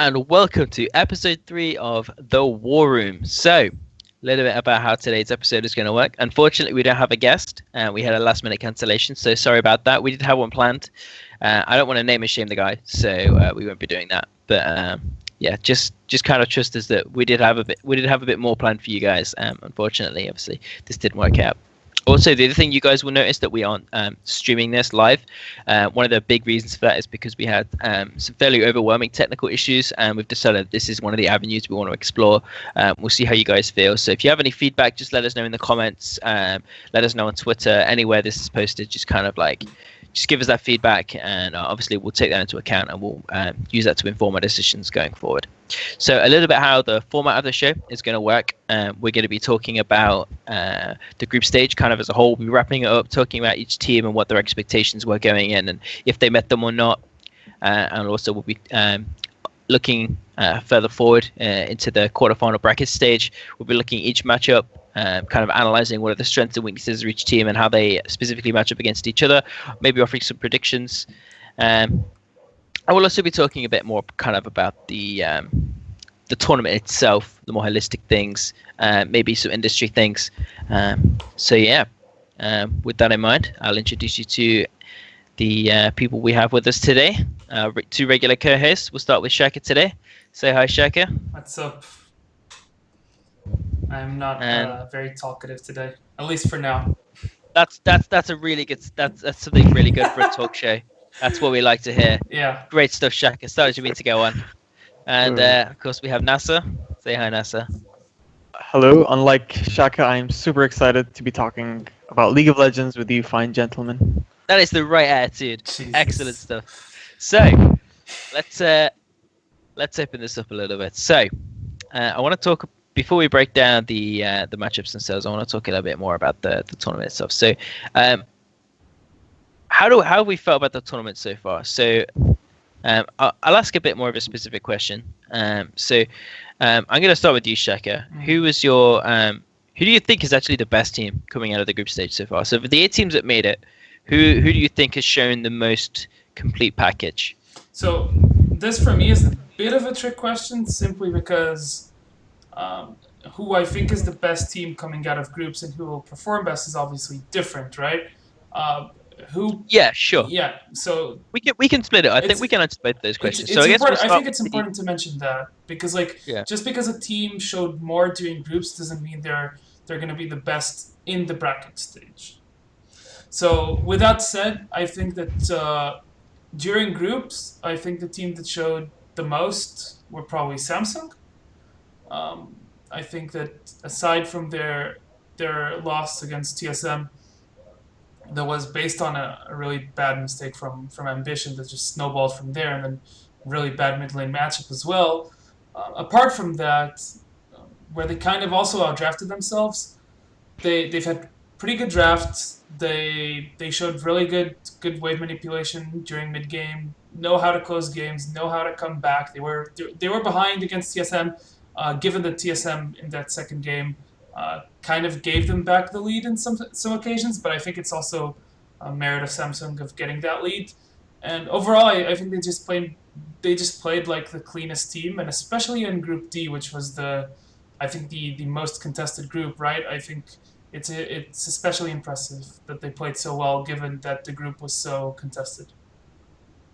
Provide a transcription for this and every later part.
and welcome to episode 3 of The War Room. So, a little bit about how today's episode is going to work. Unfortunately, we don't have a guest. We had a last minute cancellation, so sorry about that. We did have one planned. I don't want to name and shame the guy, so we won't be doing that. But yeah, just kind of trust us that we did have a bit more planned for you guys. Unfortunately, obviously, this didn't work out. Also, the other thing you guys will notice that we aren't streaming this live. One of the big reasons for that is because we had some fairly overwhelming technical issues, and we've decided this is one of the avenues we want to explore. We'll see how you guys feel. So if you have any feedback, just let us know in the comments. Let us know on Twitter, anywhere this is posted. Just give us that feedback, and obviously we'll take that into account, and we'll use that to inform our decisions going forward. So a little bit how the format of the show is going to work. We're going to be talking about the group stage kind of as a whole. We'll be wrapping it up, talking about each team and what their expectations were going in and if they met them or not. And also we'll be looking further forward into the quarterfinal bracket stage. We'll be looking at each matchup, kind of analysing what are the strengths and weaknesses of each team and how they specifically match up against each other, maybe offering some predictions. I will also be talking a bit more kind of about the tournament itself, the more holistic things, maybe some industry things. So yeah, with that in mind, I'll introduce you to the people we have with us today. Two regular co-hosts. We'll start with Shaka today. Say hi, Shaka. What's up? I'm not very talkative today, at least for now. That's a really good. That's something really good for a talk show. That's what we like to hear. Yeah. Great stuff, Shaka. Started you mean to go on. And of course, we have Naser. Say hi, Naser. Hello. Unlike Shaka, I'm super excited to be talking about League of Legends with you fine gentlemen. That is the right attitude. Jesus. Excellent stuff. So, let's open this up a little bit. So, I want to talk before we break down the matchups themselves. I want to talk a little bit more about the tournament itself. So, how have we felt about the tournament so far? So, I'll ask a bit more of a specific question. I'm going to start with you, Shaka. Who do you think is actually the best team coming out of the group stage so far? So, for the 8 teams that made it, who do you think has shown the most complete package? So this for me is a bit of a trick question, simply because who I think is the best team coming out of groups and who will perform best is obviously different, right? Yeah, sure. Yeah, so we can split it. I think we can answer both those questions. I think it's important to mention that because just because a team showed more doing groups doesn't mean they're going to be the best in the bracket stage. So with that said, I think that during groups, I think the team that showed the most were probably Samsung. I think that aside from their loss against TSM, that was based on a really bad mistake from Ambition that just snowballed from there, and then really bad mid lane matchup as well. Apart from that, where they kind of also outdrafted themselves, they've had pretty good drafts. They showed really good wave manipulation during mid game. Know how to close games. Know how to come back. They were behind against TSM. Given that TSM in that second game kind of gave them back the lead in some occasions, but I think it's also a merit of Samsung of getting that lead. And overall, I think they just played like the cleanest team, and especially in Group D, which was the most contested group, right? I think it's especially impressive that they played so well, given that the group was so contested.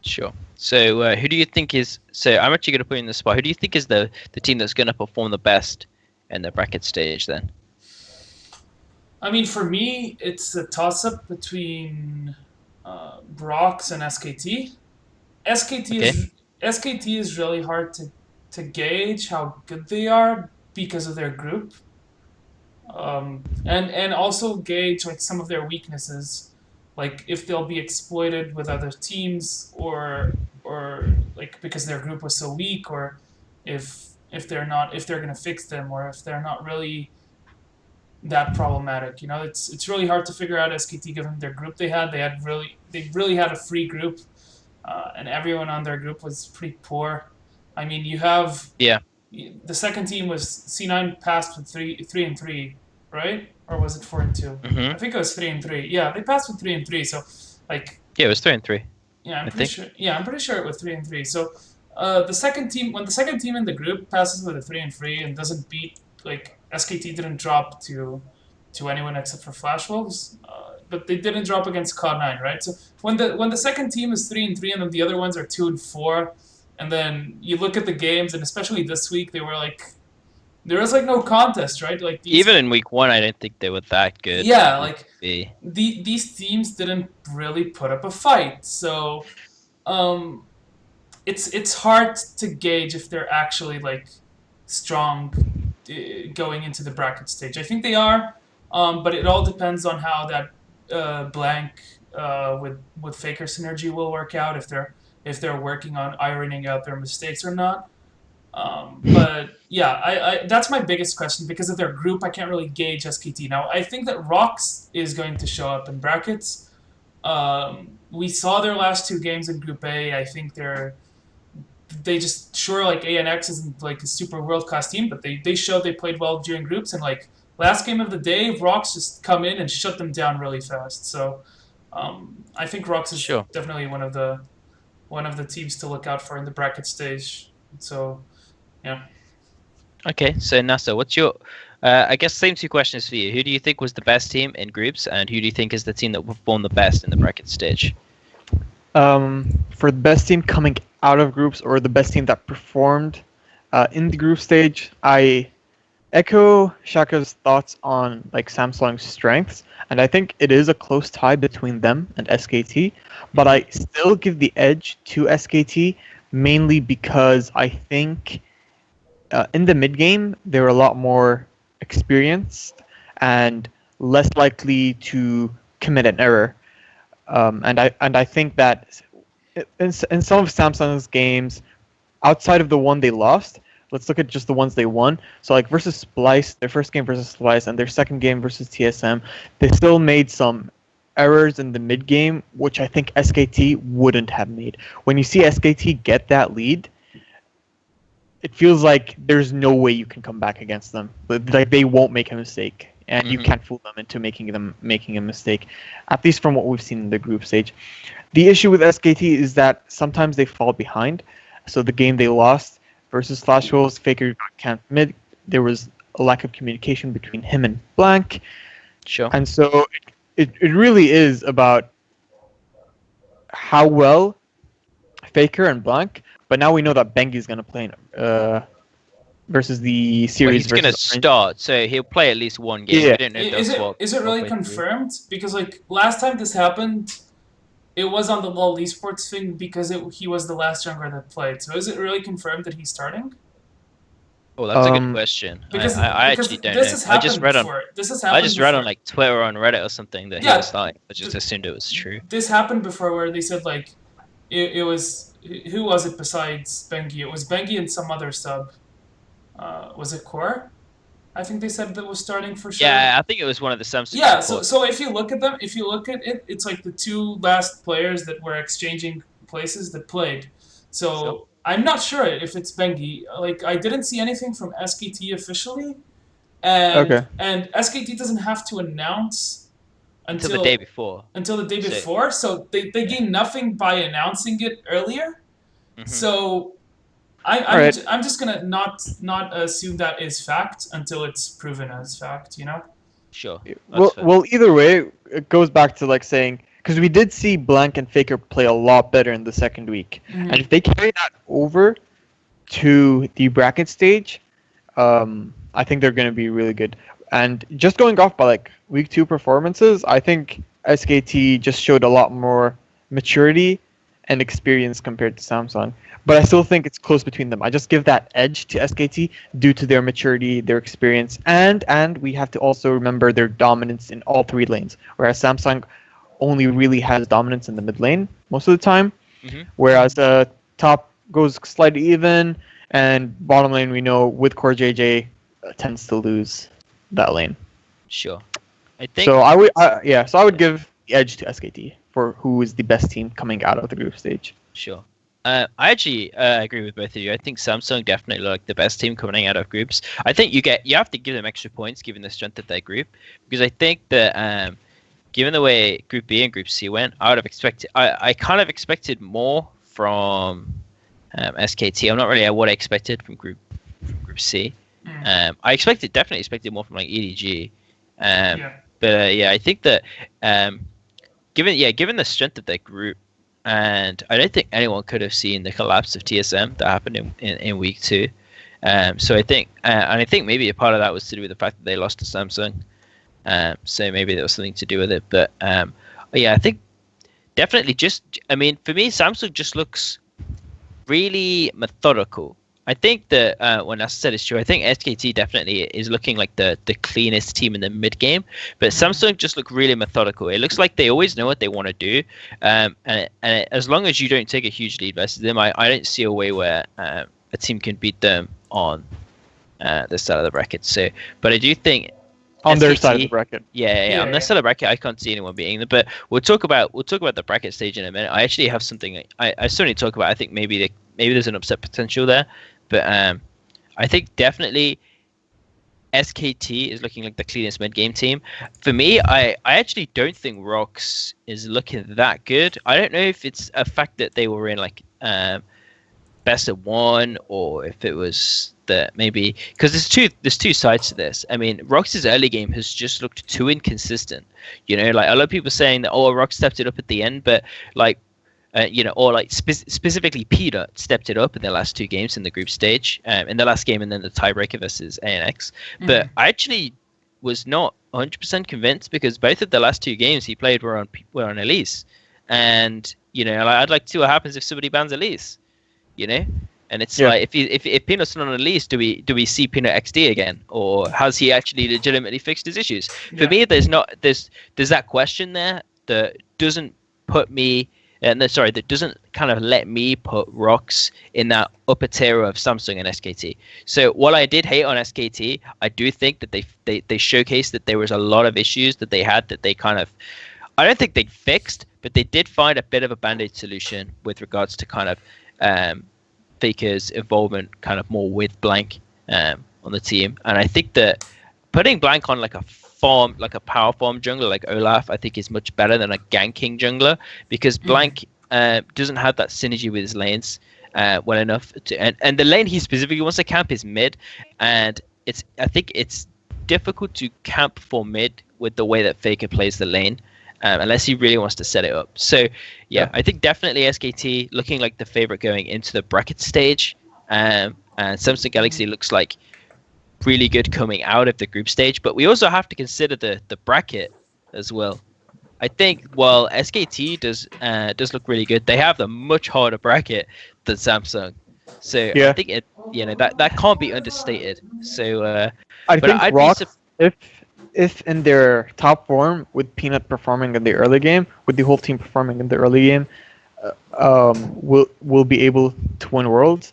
Sure. So who do you think is? So I'm actually going to put you in the spot. Who do you think is the team that's going to perform the best in the bracket stage then? I mean, for me, it's a toss-up between Brox and SKT. SKT is really hard to gauge how good they are because of their group. And also gauge like some of their weaknesses, like if they'll be exploited with other teams or like because their group was so weak, or if they're gonna fix them, or if they're not really that problematic. You know, it's really hard to figure out SKT given their group they had. They really had a free group, and everyone on their group was pretty poor. I mean, you have the second team was C9 passed with 3-3, right? Or was it 4-2? Mm-hmm. I think it was 3-3. Yeah, they passed with 3-3. So, like, it was 3-3. Yeah, I'm pretty sure. Yeah, I'm pretty sure it was 3-3. So, the second team when the second team in the group passes with a 3-3 and doesn't beat like SKT didn't drop to anyone except for Flash Wolves, but they didn't drop against Cloud9, right? So when the second team is 3-3 and then the other ones are 2-4, and then you look at the games, and especially this week, they were like there was like no contest, right? Like even in week 1, I don't think they were that good. Yeah, like these teams didn't really put up a fight, so it's hard to gauge if they're actually like strong going into the bracket stage. I think they are, but it all depends on how that blank with Faker synergy will work out. If they're working on ironing out their mistakes or not. But yeah, I that's my biggest question because of their group. I can't really gauge SKT now. I think that Rox is going to show up in brackets. We saw their last 2 games in Group A. I think they just like ANX isn't like a super world class team, but they showed they played well during groups, and like last game of the day, Rox just come in and shut them down really fast. So I think Rox is definitely one of the teams to look out for in the bracket stage. So yeah. Okay, so Naser, what's your I guess same 2 questions for you. Who do you think was the best team in groups, and who do you think is the team that performed the best in the bracket stage? For the best team coming out of groups, or the best team that performed in the group stage, I echo Shaka's thoughts on like Samsung's strengths, and I think it is a close tie between them and SKT, but I still give the edge to SKT mainly because I think in the mid game they're a lot more experienced and less likely to commit an error. And I think that in some of Samsung's games, outside of the one they lost, let's look at just the ones they won. So like versus Splice, their first game versus Splice, and their second game versus TSM, they still made some errors in the mid game, which I think SKT wouldn't have made. When you see SKT get that lead, it feels like there's no way you can come back against them. Like they won't make a mistake, and you can't fool them into making a mistake. At least from what we've seen in the group stage. The issue with SKT is that sometimes they fall behind. So the game they lost versus Flash Wolves, Faker got camped mid. There was a lack of communication between him and Blank. Sure. And so it really is about how well Faker and Blank. But now we know that Bengi is going to play versus the series. He's going to start, so he'll play at least one game. Yeah. We don't know is it really confirmed? Because like last time this happened, it was on the LoL Esports thing because he was the last jungler that played. So is it really confirmed that he's starting? Oh, that's a good question. Because I actually don't know. I just read on like Twitter or on Reddit or something that he was starting. I just assumed it was true. This happened before where they said like it was, who was it besides Bengi? It was Bengi and some other sub. Was it Core? I think they said that was starting for sure. Yeah, I think it was one of the subs. Yeah, so if you look at them, if you look at it, it's like the 2 last players that were exchanging places that played. So I'm not sure if it's Bengi. Like I didn't see anything from SKT officially, and SKT doesn't have to announce until the day before. So they gain nothing by announcing it earlier. Mm-hmm. So I'm just gonna not assume that is fact until it's proven as fact. You know. Sure. Well, either way, it goes back to like saying, because we did see Blank and Faker play a lot better in the second week, and if they carry that over to the bracket stage, I think they're going to be really good. And just going off by like week 2 performances, I think SKT just showed a lot more maturity and experience compared to Samsung. But I still think it's close between them. I just give that edge to SKT due to their maturity, their experience, and we have to also remember their dominance in all 3 lanes, whereas Samsung only really has dominance in the mid lane most of the time, whereas the top goes slightly even, and bottom lane we know with Core JJ tends to lose that lane. Sure. I think so. I would give the edge to SKT for who is the best team coming out of the group stage. Sure. I actually agree with both of you. I think Samsung definitely look like the best team coming out of groups. I think you have to give them extra points given the strength of their group, because I think that given the way Group B and Group C went, I kind of expected more from SKT. I'm not really what I expected from Group C. Definitely expected more from like EDG. But yeah, I think that given the strength of their group, and I don't think anyone could have seen the collapse of TSM that happened in week 2. So I think, and I think maybe a part of that was to do with the fact that they lost to Samsung. So maybe there was something to do with it. But yeah, I think definitely for me, Samsung just looks really methodical. I think that when I said it's true, I think SKT definitely is looking like the cleanest team in the mid game, but Samsung just look really methodical. It looks like they always know what they want to do, and as long as you don't take a huge lead versus them, I don't see a way where a team can beat them on this side of the bracket. So, but I do think on SKT, their side of the bracket. Yeah. On their side of the bracket, I can't see anyone beating them. But we'll talk about the bracket stage in a minute. I actually have something I still need to talk about. I think maybe there's an upset potential there. But I think definitely SKT is looking like the cleanest mid-game team. For me, I actually don't think Rox is looking that good. I don't know if it's a fact that they were in like best of 1, or if it was that maybe because there's two sides to this. I mean, Rox's early game has just looked too inconsistent. Like a lot of people saying that Rox stepped it up at the end, but like. Or like specifically Peter stepped it up in the last 2 games in the group stage, in the last game and then the tiebreaker versus ANX. But I actually was not 100% convinced because both of the last 2 games he played were on Elise, and I'd like to see what happens if somebody bans Elise, and it's like if Peanut's not on Elise, do we see Peanut XD again, or has he actually legitimately fixed his issues? For me, there's that question there that doesn't put me. That doesn't kind of let me put Rox in that upper tier of Samsung and SKT. So while I did hate on SKT, I do think that they showcased that there was a lot of issues that they had that they kind of, I don't think they fixed, but they did find a bit of a band-aid solution with regards to kind of Faker's involvement kind of more with Blank on the team. And I think that putting Blank on like a power farm jungler like Olaf, I think is much better than a ganking jungler because Blank doesn't have that synergy with his lanes well enough and the lane he specifically wants to camp is mid, and I think it's difficult to camp for mid with the way that Faker plays the lane unless he really wants to set it up. So yeah, I think definitely SKT looking like the favorite going into the bracket stage, and Samsung Galaxy looks like really good coming out of the group stage, but we also have to consider the bracket as well. I think while SKT does look really good, they have a much harder bracket than Samsung. So I think that can't be understated. So I think Rox, if in their top form with Peanut performing in the early game, with the whole team performing in the early game, will be able to win Worlds.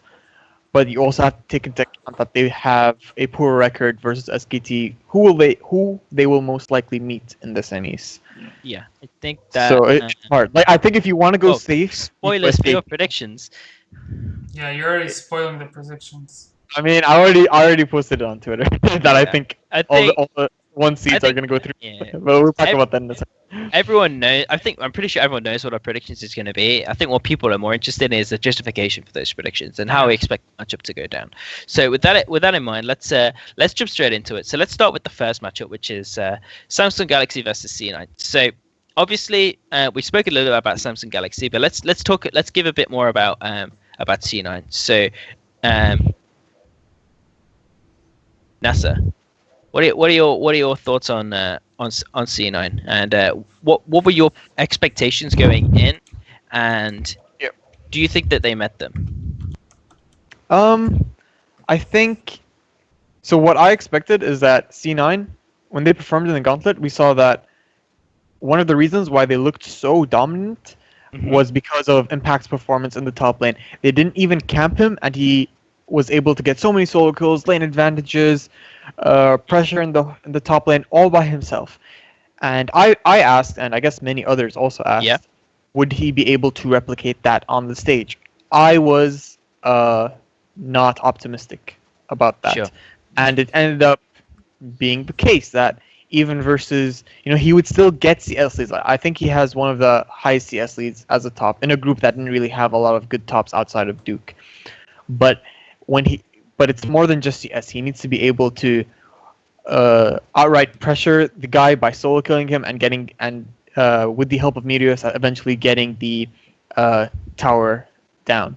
But you also have to take into account that they have a poor record versus SKT, who they will most likely meet in the semis. Yeah, I think that. So it's hard. Like I think if you want to go safe, spoilers for your predictions. Yeah, you're already spoiling the predictions. I mean, I already posted it on Twitter that I think all the 1 seeds are going to go through. Yeah. But we'll talk about that in a second. Everyone knows. I'm pretty sure everyone knows what our predictions is going to be. I think what people are more interested in is the justification for those predictions and how we expect the matchup to go down. So with that in mind, let's jump straight into it. So let's start with the first matchup, which is Samsung Galaxy versus C9. So obviously we spoke a little bit about Samsung Galaxy, but let's give a bit more about C9. So Naser, what are your thoughts on C9, and what were your expectations going in, and do you think that they met them? I think so. What I expected is that C9, when they performed in the Gauntlet, we saw that one of the reasons why they looked so dominant was because of Impact's performance in the top lane. They didn't even camp him, and he was able to get so many solo kills, lane advantages, pressure in the top lane all by himself. And I asked, and I guess many others also asked, would he be able to replicate that on the stage? I was not optimistic about that. Sure. And it ended up being the case that even versus, he would still get CS leads. I think he has one of the highest CS leads as a top in a group that didn't really have a lot of good tops outside of Duke. But but it's more than just CS. He needs to be able to outright pressure the guy by solo killing him and with the help of Meteos, eventually getting the tower down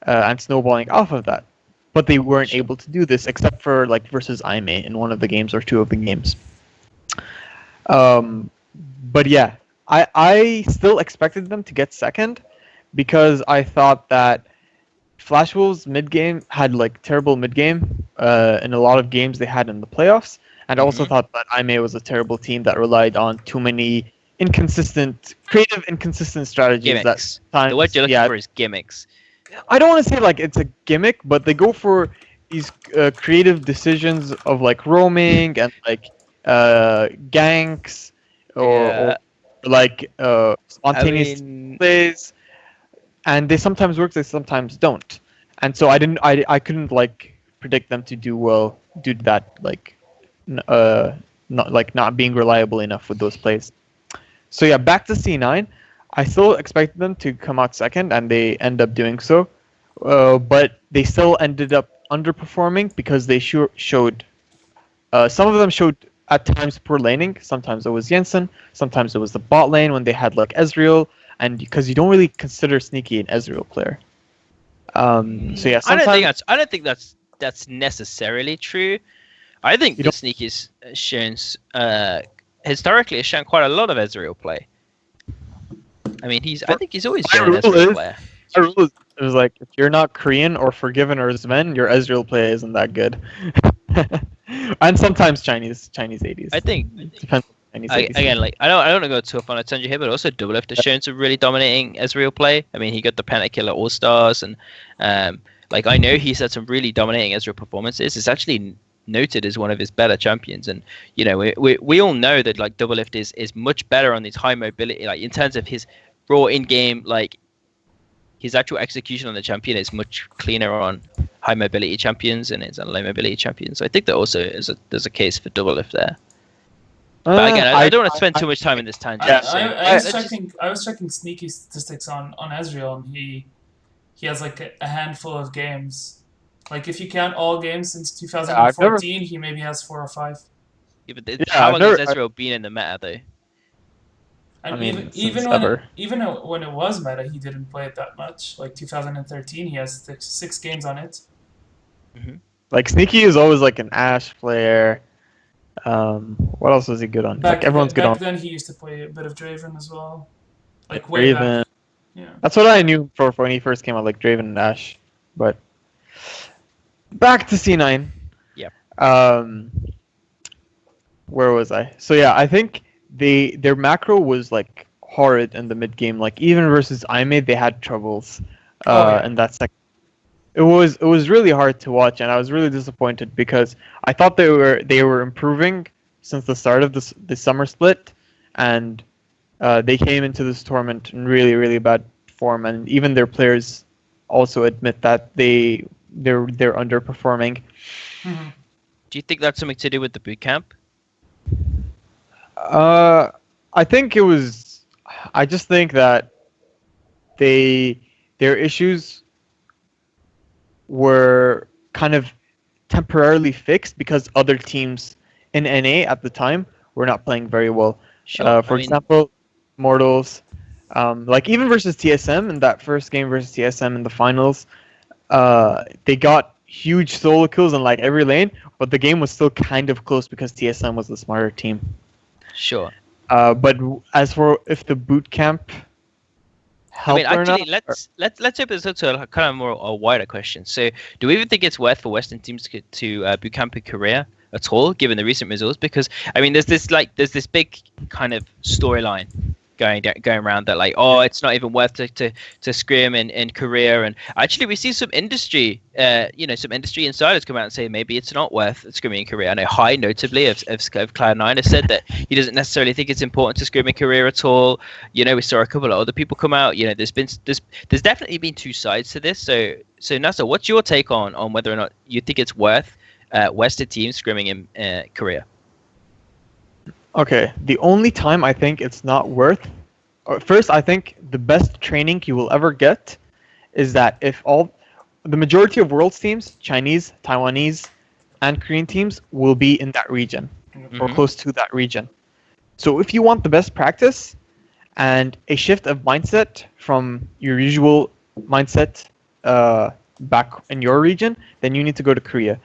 and snowballing off of that. But they weren't able to do this except for versus Aime in one of the games or two of the games. But yeah, I still expected them to get second because I thought that Flash Wolves mid game had terrible mid game in a lot of games they had in the playoffs, and I also thought that Aime was a terrible team that relied on too many creative inconsistent strategies. Gimmicks. That the word you're looking for is gimmicks. I don't want to say it's a gimmick, but they go for these creative decisions of roaming and ganks or spontaneous plays, and they sometimes work, they sometimes don't. And so I couldn't predict them to do that not being reliable enough with those plays. So yeah, back to C9. I still expected them to come out second, and they end up doing so. But they still ended up underperforming because they showed. Some of them showed at times poor laning. Sometimes it was Jensen. Sometimes it was the bot lane when they had Ezreal, and because you don't really consider Sneaky an Ezreal player. So yeah, I don't think that's necessarily true. I think the Sneaky's shown historically has shown quite a lot of Ezreal play. I mean, I think he's always been an Ezreal player. My rule is if you're not Korean or Forgiven or Zven, your Ezreal play isn't that good. And sometimes Chinese 80s. I think it depends on Chinese 80s. Again, I don't want to go too far on a tangent here, but also Doublelift has shown some really dominating Ezreal play. I mean, he got the Pentakiller All Stars, and I know he's had some really dominating Ezreal performances. It's actually noted as one of his better champions, and we all know that Doublelift is much better on his high mobility, in terms of his raw in game, his actual execution on the champion is much cleaner on high mobility champions and it's on low mobility champions. So I think that also there's a case for Doublelift there. But again, I don't want to spend too much time in this tangent. I was checking Sneaky statistics on Ezreal, and he has a handful of games. If you count all games since 2014, he maybe has 4 or 5. Yeah, but how long has Ezreal been in the meta though? And even when it was meta, he didn't play it that much. 2013, he has 6 games on it. Mm-hmm. Sneaky is always an Ashe player. What else was he good on? Everyone's good on. Back then, he used to play a bit of Draven as well. Way Draven. Back. Yeah. That's what I knew for when he first came out, Draven and Ashe. But back to C9. Yeah. Where was I? So yeah, I think their macro was horrid in the mid game. Even versus Aime, they had troubles. And that's it was really hard to watch, and I was really disappointed because I thought they were improving since the start of the summer split, and they came into this tournament in really, really bad form, and even their players also admit that they're underperforming. Mm-hmm. Do you think that's something to do with the bootcamp? I think it was. I just think that their issues were kind of temporarily fixed because other teams in NA at the time were not playing very well. Sure. For example, Mortals, even versus TSM in that first game versus TSM in the finals, they got huge solo kills in every lane, but the game was still kind of close because TSM was the smarter team. Sure. But as for if the bootcamp helped or not, let's open this up to a kind of more a wider question. So, do we even think it's worth for Western teams to bootcamp in Korea at all, given the recent results? Because there's this big kind of storyline going around that it's not even worth to scrim in Korea, and actually we see some industry insiders come out and say maybe it's not worth scrimming in Korea. I know High notably of Cloud9 has said that he doesn't necessarily think it's important to scrim in Korea at all. We saw a couple of other people come out. There's definitely been two sides to this. So Naser, what's your take on whether or not you think it's worth Western teams scrimming in Korea? Okay, the only time I think it's not worth. First, I think the best training you will ever get is that if the majority of world's teams, Chinese, Taiwanese, and Korean teams, will be in that region or Mm-hmm. close to that region. So if you want the best practice and a shift of mindset from your usual mindset back in your region, then you need to go to Korea.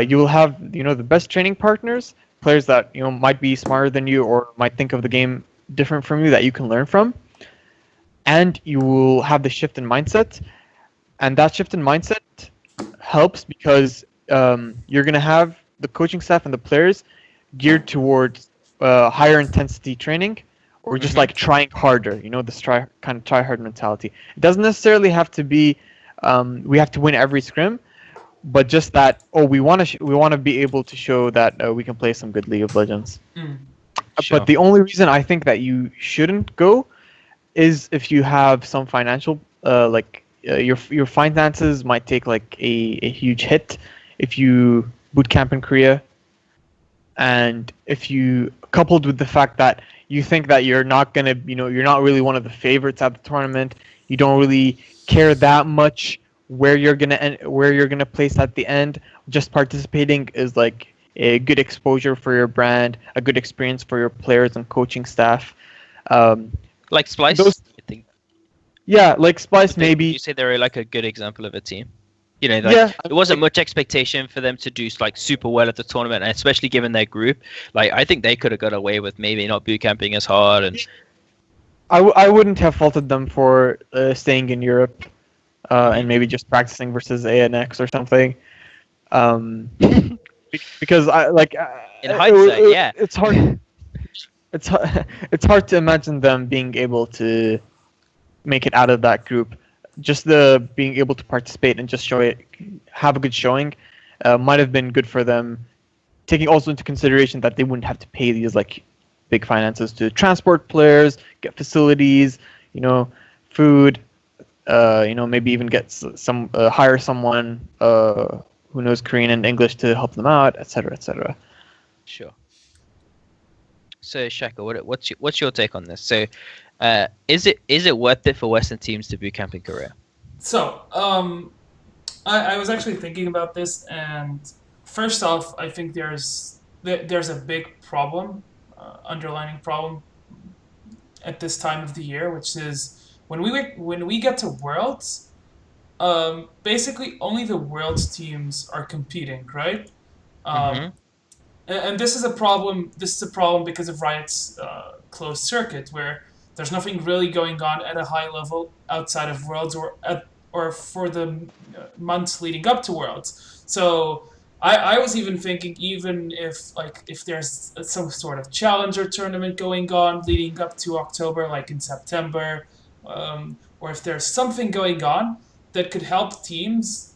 You will have the best training partners, players that might be smarter than you or might think of the game different from you that you can learn from, and you will have the shift in mindset. And that shift in mindset helps because you're gonna have the coaching staff and the players geared towards higher intensity training or just Mm-hmm. like trying harder. This kind of try hard mentality. It doesn't necessarily have to be we have to win every scrim, but just that we want to be able to show that we can play some good League of Legends. Mm. But Sure. the only reason I think that you shouldn't go is if you have some financial your finances might take like a huge hit if you boot camp in Korea, and if you coupled with the fact that you think that you're not gonna you're not really one of the favorites at the tournament, you don't really care that much where you're gonna place at the end. Just participating is like a good exposure for your brand, a good experience for your players and coaching staff. um, Like Splice, those I think. Yeah, like Splice Would you maybe. say they're like a good example of a team? Like Yeah, there wasn't like much expectation for them to do like super well at the tournament, and especially given their group. Like I think they could have got away with maybe not boot camping as hard and. I wouldn't have faulted them for staying in Europe and Mhm. maybe just practicing versus ANX or something. Um, because I like In hindsight, yeah. it's hard. It's hard to imagine them being able to make it out of that group. Just the being able to participate and just have a good showing, might have been good for them. Taking also into consideration that they wouldn't have to pay these like big finances to transport players, get facilities, you know, food, maybe even get some hire someone who knows Korean and English to help them out, etc., etc. Sure. So Shaka, what's your take on this? So, is it worth it for Western teams to boot camp in Korea? So, I was actually thinking about this, and first off, I think there's a big problem, underlining problem at this time of the year, which is when we get to Worlds, basically only the Worlds teams are competing, right? Mm-hmm. Um, and this is a problem. This is a problem because of Riot's closed circuit, where there's nothing really going on at a high level outside of Worlds or for the months leading up to Worlds. So I was even thinking, even if there's some sort of challenger tournament going on leading up to October, like in September, or if there's something going on that could help teams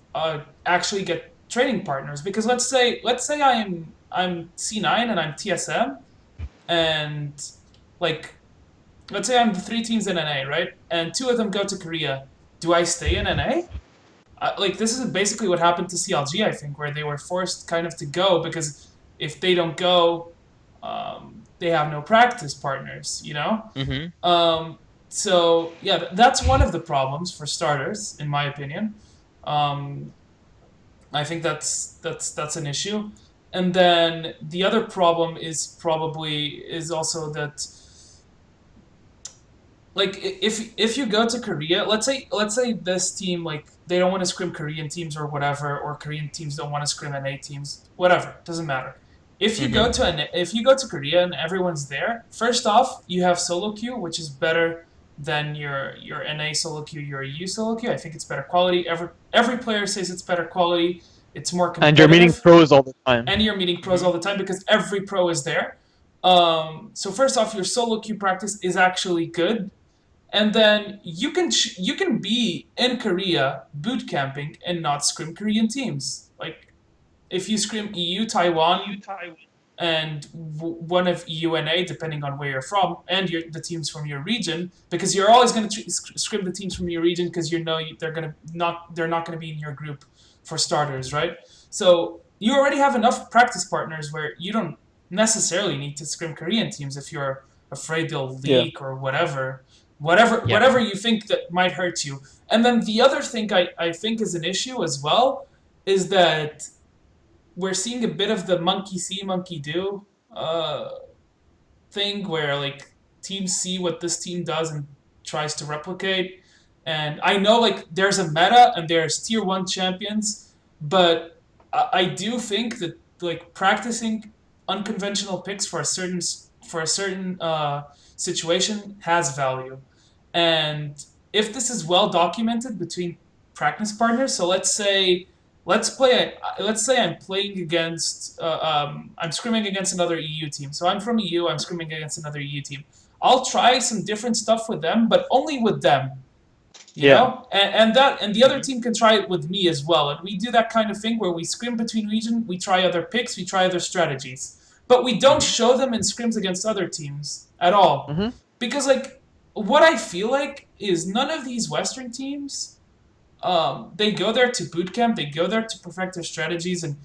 actually get training partners. Because let's say I'm C9 and I'm TSM, and like let's say I'm the three teams in NA, right? And two of them go to Korea. Do I stay in NA? Like this is basically what happened to CLG, I think, where they were forced kind of to go because if they don't go, they have no practice partners, you know. Mm-hmm. So yeah, that's one of the problems for starters, in my opinion. Um, I think that's an issue. And then the other problem is also that like if you go to Korea, let's say this team like they don't want to scrim Korean teams or whatever, or Korean teams don't want to scrim NA teams, whatever, doesn't matter. Mm-hmm. If you go to Korea and everyone's there, first off, you have solo queue, which is better than your NA solo queue, your EU solo queue. I think it's better quality. Every player says it's better quality. It's more And you're meeting competitive, pros all the time. and you're meeting pros Mm-hmm. all the time because every pro is there. So first off, your solo queue practice is actually good, and then you can be in Korea boot camping and not scrim Korean teams. Like if you scrim EU, Taiwan, and one of EUNA, depending on where you're from, and the teams from your region, because you're always going to scrim the teams from your region because you know they're not going to be in your group for starters, right? So you already have enough practice partners where you don't. necessarily need to scrim Korean teams if you're afraid they'll leak or whatever you think that might hurt you. And then the other thing I think is an issue as well is that we're seeing a bit of the monkey see, monkey do thing where like teams see what this team does and tries to replicate. And I know like there's a meta and there's tier one champions, but I do think that like practicing unconventional picks for a certain situation has value. And if this is well documented between practice partners, so let's say I'm playing against I'm scrimming against another EU team. So I'm from EU, I'm scrimming against another EU team. I'll try some different stuff with them, but only with them. You know? And the other team can try it with me as well. And we do that kind of thing where we scrim between region, we try other picks, we try other strategies. But we don't show them in scrims against other teams at all. Because like what I feel like is none of these Western teams they go there to bootcamp, they go there to perfect their strategies and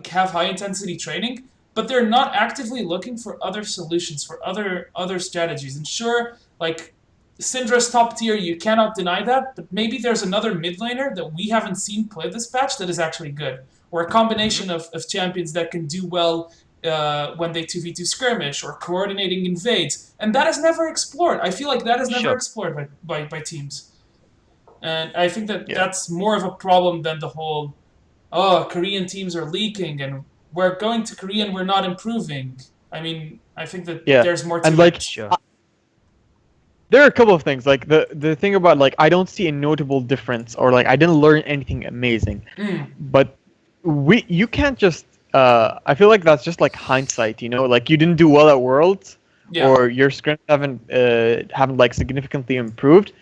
have high intensity training, but they're not actively looking for other solutions, for other strategies. And sure, like Syndra's top tier, you cannot deny that, but maybe there's another mid laner that we haven't seen play this patch that is actually good, or a combination of champions that can do well when they 2v2 skirmish or coordinating invades, and that is never explored. I feel like that is never explored by teams. And I think that that's more of a problem than the whole, Korean teams are leaking and we're going to Korea and we're not improving. I mean, I think that there's more to and like, there are a couple of things. Like the thing about like I don't see a notable difference or like I didn't learn anything amazing. But you can't just I feel like that's just like hindsight, you know? Like you didn't do well at Worlds or your scrims haven't like significantly improved.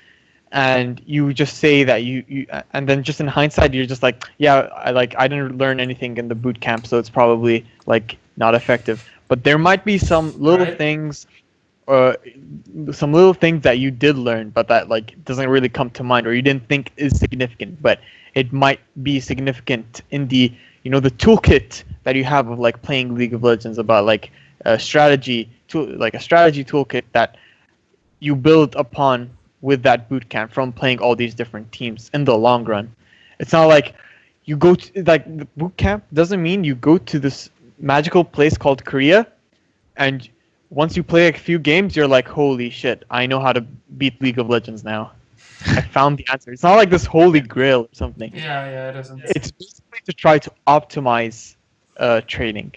And you just say that you and then just in hindsight you're just like I didn't learn anything in the boot camp, so it's probably like not effective. But there might be some little things that you did learn but that like doesn't really come to mind or you didn't think is significant, but it might be significant in the the toolkit that you have of like playing League of Legends, about like a strategy toolkit that you build upon with that boot camp from playing all these different teams in the long run. It's not like you go to like the boot camp doesn't mean you go to this magical place called Korea and once you play a few games you're like, holy shit, I know how to beat League of Legends now. I found the answer. It's not like this holy grail or something. Yeah, it isn't. It's basically to try to optimize training.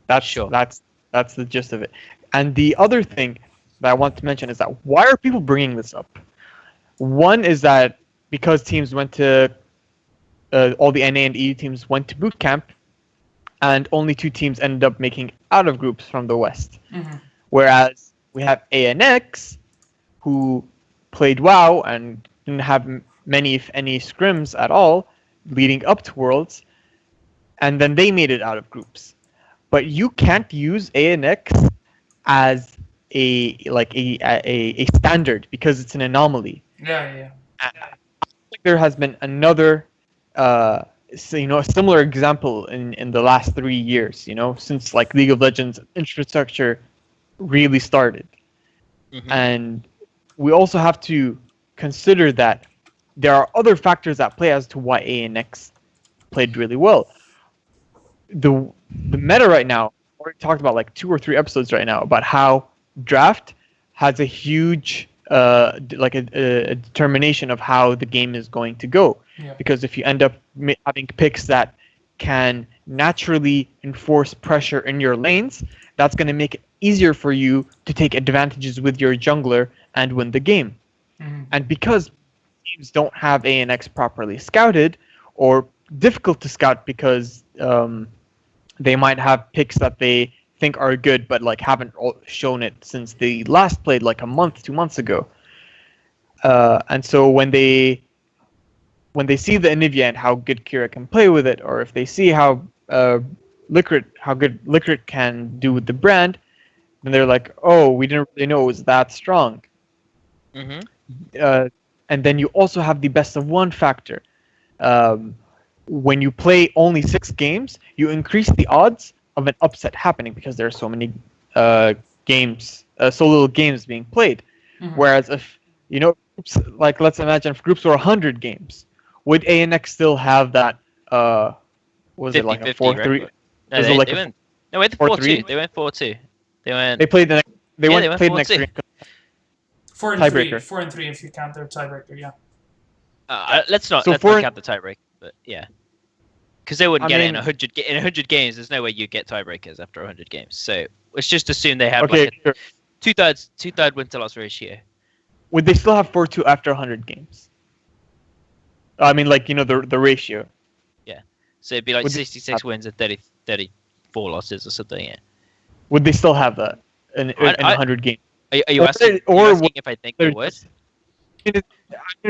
That's the gist of it. And the other thing that I want to mention is that why are people bringing this up? One is that because teams went to all the NA and EU teams went to boot camp, and only 2 teams ended up making out of groups from the West. Whereas we have ANX, who played WoW and didn't have many, if any, scrims at all leading up to Worlds, and then they made it out of groups. But you can't use ANX as a standard because it's an anomaly. Yeah. I think there has been another a similar example in the last 3 years, since like League of Legends infrastructure really started. And we also have to consider that there are other factors at play as to why ANX played really well. The meta right now, we already talked about like 2 or 3 episodes right now about how draft has a huge a determination of how the game is going to go. Because if you end up having picks that can naturally enforce pressure in your lanes, that's going to make it easier for you to take advantages with your jungler and win the game. And because teams don't have ANX properly scouted, or difficult to scout because they might have picks that they think are good but like haven't shown it since they last played like a month, 2 months ago. And so when they see the Anivia and how good Kira can play with it, or if they see how good Licorice can do with the brand, then they're like, oh, we didn't really know it was that strong. And then you also have the best of 1 factor. When you play only 6 games, you increase the odds of an upset happening because there are so many games, so little games being played. Mhm. Whereas if groups, like let's imagine if groups were 100 games, would ANX still have that? Was it like a 50-50 4-3? record. No, Was it they, like they a went. No, went 4-3? 4-2. They went 4-2. They went. They played the next. They Yeah, went they went played the next 4-2. three. 4-3. Tiebreaker. 4-3 if you count their tiebreaker. Yeah. Let's not So let's not count the tiebreak, but yeah, because they wouldn't I get it in mean- 100 games. There's no way you get tiebreakers after 100 games. So let's just assume they have Okay, like a sure. two-third win to loss ratio. Would they still have 4-2 after 100 games? I mean, like the ratio. So it'd be like Would they 66 wins and 34 losses or something. Yeah. Would they still have that in I- 100 games? Are you Or- asking? or Are you asking would if I think they They're would?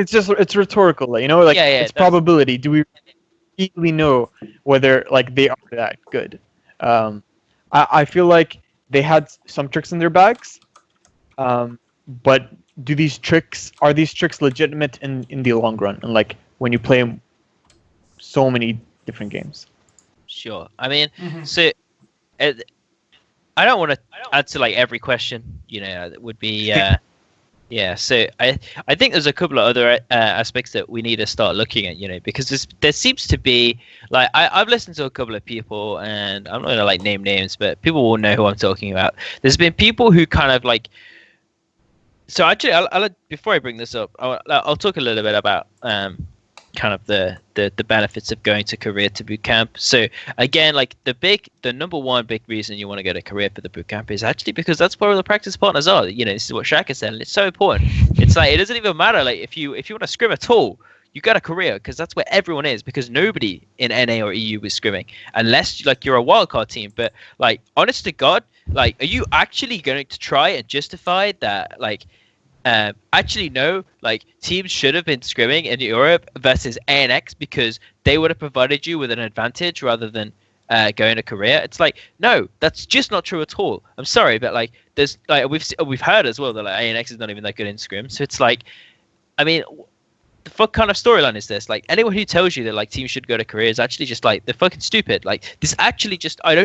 just- it's rhetorical, like, like Yeah, it's that's- probability. Do we really know whether like they are that good? I feel like they had some tricks in their bags, but are these tricks legitimate in the long run? And like when you play so many different games. Sure. I mean, Mhm. so I don't want to answer like every question. That would be. Yeah, so I think there's a couple of other aspects that we need to start looking at, because there seems to be like I've listened to a couple of people, and I'm not gonna like name names, but people will know who I'm talking about. There's been people who kind of like. So actually, I'll before I bring this up, I'll talk a little bit about kind of the benefits of going to Korea to bootcamp. So again, like the number one big reason you want to go to Korea for the bootcamp is actually because that's where all the practice partners are. This is what Shaka said, and it's so important. It's like it doesn't even matter like if you want to scrim at all, you go to Korea because that's where everyone is, because nobody in NA or EU is scrimming unless like you're a wildcard team. But like honest to God, like are you actually going to try and justify that like actually no, like teams should have been scrimming in Europe versus ANX because they would have provided you with an advantage rather than going to Korea? It's like, no, that's just not true at all. I'm sorry, but like there's like we've heard as well that like ANX is not even that good in scrim. So it's like, I mean, the fuck kind of storyline is this? Like anyone who tells you that like teams should go to Korea is actually just like they're fucking stupid. Like this actually just I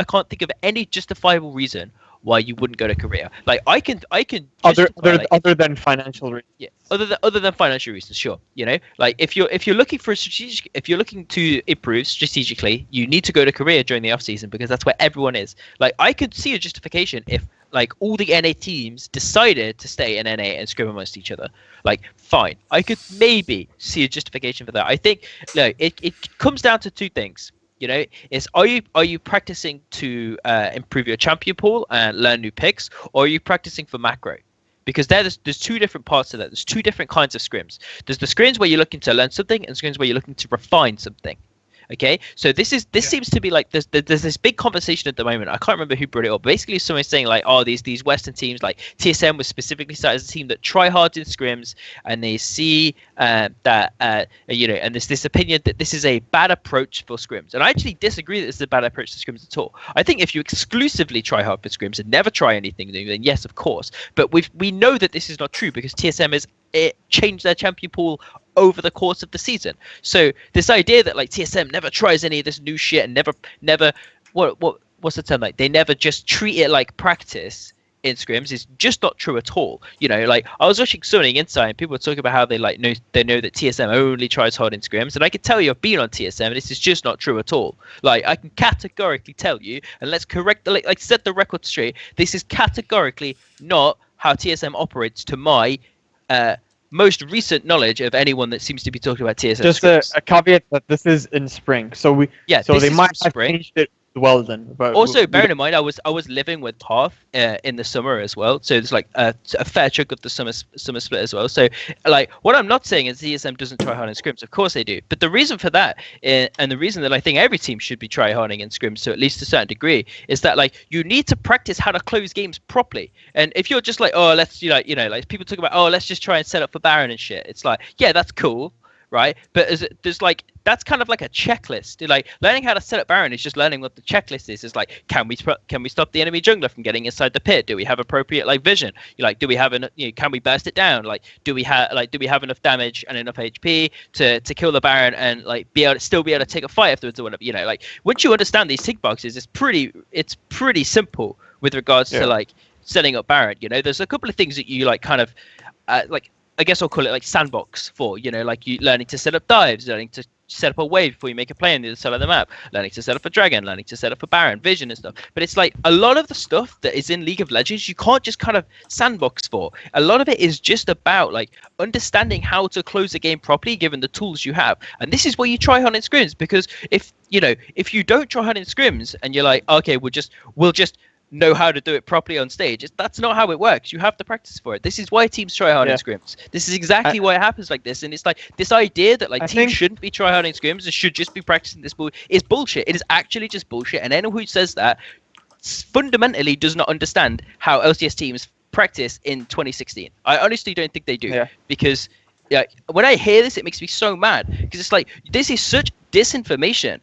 can't think of any justifiable reason why you wouldn't go to Korea. Like I can Other than financial reasons. yeah, other than financial reasons, sure. Like if you're looking for if you're looking to improve strategically, you need to go to Korea during the off season because that's where everyone is. Like I could see a justification if like all the NA teams decided to stay in NA and scrim amongst each other. Like fine, I could maybe see a justification for that. I think it comes down to two things. Is are you practicing to improve your champion pool and learn new picks, or are you practicing for macro? Because there's two different parts to that. There's two different kinds of scrims. There's the scrims where you're looking to learn something, and scrims where you're looking to refine something. Okay, so this seems to be like there's this big conversation at the moment. I can't remember who brought it up. Basically, someone's saying like, oh, these Western teams like TSM was specifically started as a team that try hard in scrims, and they see and there's this opinion that this is a bad approach for scrims. And I actually disagree that it's a bad approach to scrims at all. I think if you exclusively try hard for scrims and never try anything new, then yes, of course. But we know that this is not true because TSM has changed their champion pool over the course of the season. So this idea that like TSM never tries any of this new shit and never what's the term, like they never just treat it like practice in scrims is just not true at all. Like I was watching Summoning Insight and people were talking about how they know that TSM only tries hard in scrims, and I can tell you I've been on TSM and this is just not true at all. Like I can categorically tell you, and let's correct like set the record straight, this is categorically not how TSM operates to my most recent knowledge of anyone that seems to be talking about TSM. Just a caveat that this is in spring, so they might have changed it well then. But also, bearing in mind, I was living with Path in the summer as well, so it's like a fair chunk of the summer split as well. So, like, what I'm not saying is TSM doesn't try hard in scrims. Of course they do, but the reason for that, and the reason that I think every team should be try harding in scrims to at least a certain degree, is that like you need to practice how to close games properly. And if you're just like, oh, let's like people talk about, oh, let's just try and set up for Baron and shit. It's like, yeah, that's cool. right? But there's like that's kind of like a checklist. Like learning how to set up Baron is just learning what the checklist is. It's like can we stop the enemy jungler from getting inside the pit? Do we have appropriate like vision? Do we have can we burst it down? Like do we have enough damage and enough HP to kill the Baron and like still be able to take a fight afterwards or whatever? Like once you understand these tick boxes, it's pretty simple with regards to like setting up Baron. There's a couple of things that you like kind of like I guess I'll call it like sandbox for, like you learning to set up dives, learning to set up a wave before you make a play on the other side of the map, learning to set up a dragon, learning to set up a Baron, vision and stuff. But it's like a lot of the stuff that is in League of Legends, you can't just kind of sandbox for. A lot of it is just about like understanding how to close the game properly given the tools you have. And this is where you try hard in scrims, because if you don't try hard in scrims and you're like, okay, we'll just know how to do it properly on stage. That's not how it works. You have to practice for it. This is why teams try hard in scrims. This is exactly why it happens like this. And it's like this idea that like teams shouldn't be try hard in scrims and should just be practicing this is bullshit. It is actually just bullshit. And anyone who says that fundamentally does not understand how LCS teams practice in 2016. I honestly don't think they do, because when I hear this, it makes me so mad, because it's like this is such disinformation.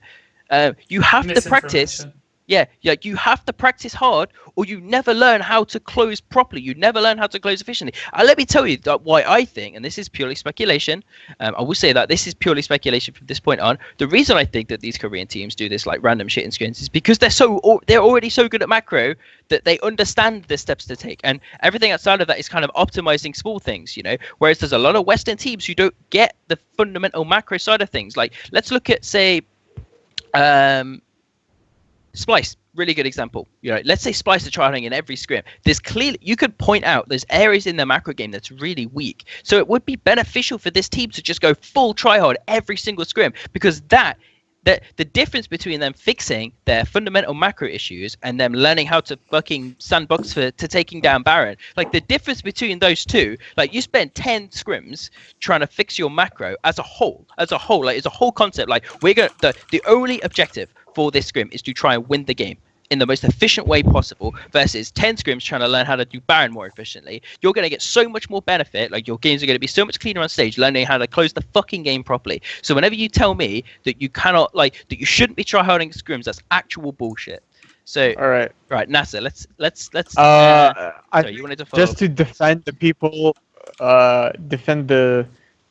You have to practice. Yeah, you have to practice hard, or you never learn how to close properly. You never learn how to close efficiently. Let me tell you why I think, and this is purely speculation. I will say that this is purely speculation from this point on. The reason I think that these Korean teams do this like random shit in scrims is because they're already so good at macro that they understand the steps to take, and everything outside of that is kind of optimizing small things. Whereas there's a lot of Western teams who don't get the fundamental macro side of things. Like let's look at say. Splice, really good example. Let's say Splice are trying in every scrim. There's clearly, you could point out there's areas in the macro game that's really weak. So it would be beneficial for this team to just go full tryhard every single scrim, because the difference between them fixing their fundamental macro issues and them learning how to fucking sandbox to taking down Baron, like the difference between those two, like you spend 10 scrims trying to fix your macro as a whole, like it's a whole concept. Like the only objective for this scrim is to try and win the game in the most efficient way possible, versus 10 scrims trying to learn how to do Baron more efficiently. You're going to get so much more benefit. Like your games are going to be so much cleaner on stage, learning how to close the fucking game properly. So whenever you tell me that you cannot, that you shouldn't be try-harding scrims, that's actual bullshit. So all right, Naser, let's you wanted to follow just to defend the people, the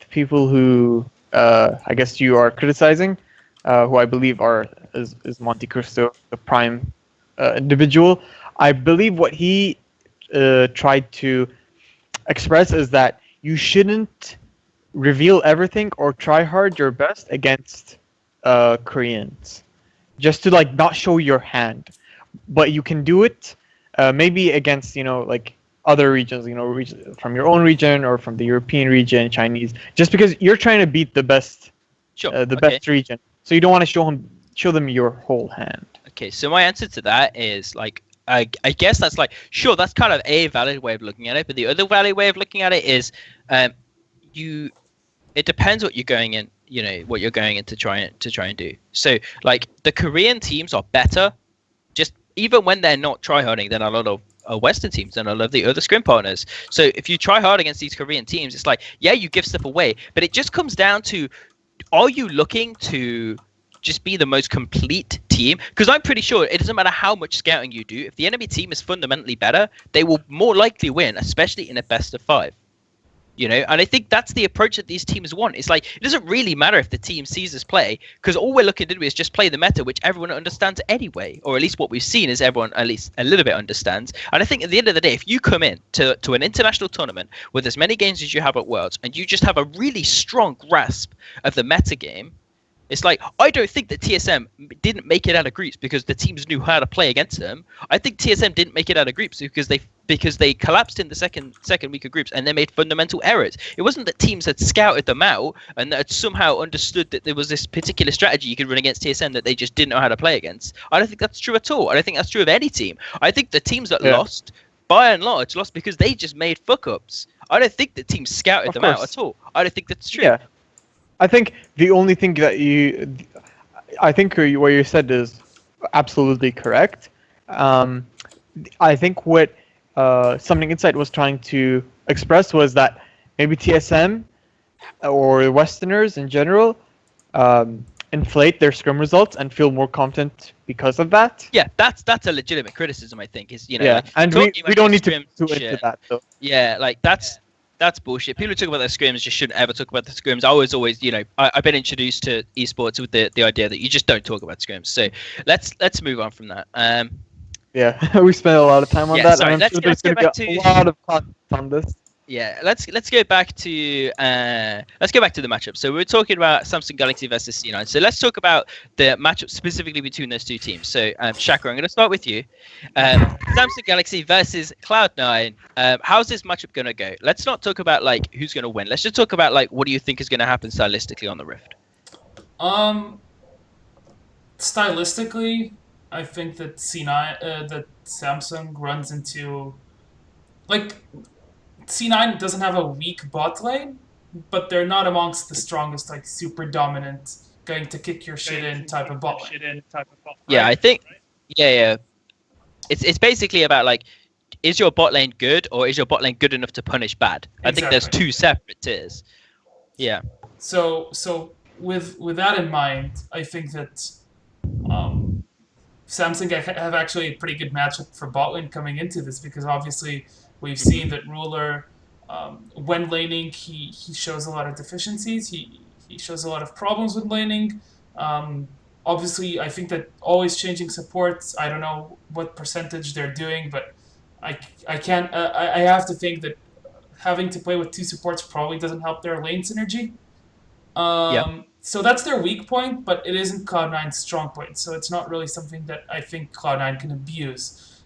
people who I guess you are criticizing, who I believe is Monte Cristo, the prime individual. I believe what he tried to express is that you shouldn't reveal everything or try hard your best against Koreans, just to like not show your hand, but you can do it maybe against like other regions, from your own region or from the European region, Chinese, just because you're trying to beat the best, best region, so you don't want to show them your whole hand. Okay, so my answer to that is like I guess that's like, sure, that's kind of a valid way of looking at it, but the other valid way of looking at it is it depends what you're going in, what you're going in to try and do. So like the Korean teams are better just even when they're not tryharding than a lot of Western teams and a lot of the other scrim partners. So if you try hard against these Korean teams, it's like, yeah, you give stuff away, but it just comes down to, are you looking to just be the most complete team? Because I'm pretty sure it doesn't matter how much scouting you do, if the enemy team is fundamentally better, they will more likely win, especially in a best of 5. And I think that's the approach that these teams want. It's like, it doesn't really matter if the team sees us play, because all we're looking to do is just play the meta, which everyone understands anyway, or at least what we've seen is everyone at least a little bit understands. And I think at the end of the day, if you come in to an international tournament with as many games as you have at Worlds, and you just have a really strong grasp of the meta game, it's like, I don't think that TSM didn't make it out of groups because the teams knew how to play against them. I think TSM didn't make it out of groups because they collapsed in the second week of groups and they made fundamental errors. It wasn't that teams had scouted them out and that had somehow understood that there was this particular strategy you could run against TSM that they just didn't know how to play against. I don't think that's true at all. I don't think that's true of any team. I think the teams that lost, by and large, lost because they just made fuck-ups. I don't think the teams scouted them out at all. I don't think that's true. Yeah. I think the only thing that what you said is absolutely correct. I think what Something Insight was trying to express was that maybe TSM or Westerners in general inflate their scrim results and feel more confident because of that. Yeah, that's a legitimate criticism. I think is Yeah, like and talking we about don't the need to scrims go and into shit. that though. Yeah, like that's bullshit. People who talk about their scrims just shouldn't ever talk about the scrims. I was always, I've been introduced to esports with the idea that you just don't talk about scrims. So let's move on from that. Yeah, we spent a lot of time on Yeah, that, sorry. and I'm sure there's Go going to back be to a lot of content on this. yeah. Let's go back to the matchup. So we were talking about Samsung Galaxy versus C9. So let's talk about the matchup specifically between those two teams. So Shaka, I'm going to start with you. Samsung Galaxy versus Cloud9. How's this matchup going to go? Let's not talk about like who's going to win. Let's just talk about like what do you think is going to happen stylistically on the Rift. Stylistically, I think that that Samsung runs into like C9 doesn't have a weak bot lane, but they're not amongst the strongest, like super dominant, going to kick your shit in type of bot lane. Yeah, I think. Yeah. It's basically about like, is your bot lane good or is your bot lane good enough to punish bad? I think there's two separate tiers. Yeah. So with that in mind, I think that Samsung have actually a pretty good matchup for bot lane coming into this because obviously we've seen that Ruler, when laning, he shows a lot of deficiencies. He shows a lot of problems with laning. Obviously, I think that always changing supports. I don't know what percentage they're doing, but I can't. I have to think that having to play with two supports probably doesn't help their lane synergy. So that's their weak point, but it isn't Cloud9's strong point. So it's not really something that I think Cloud9 can abuse.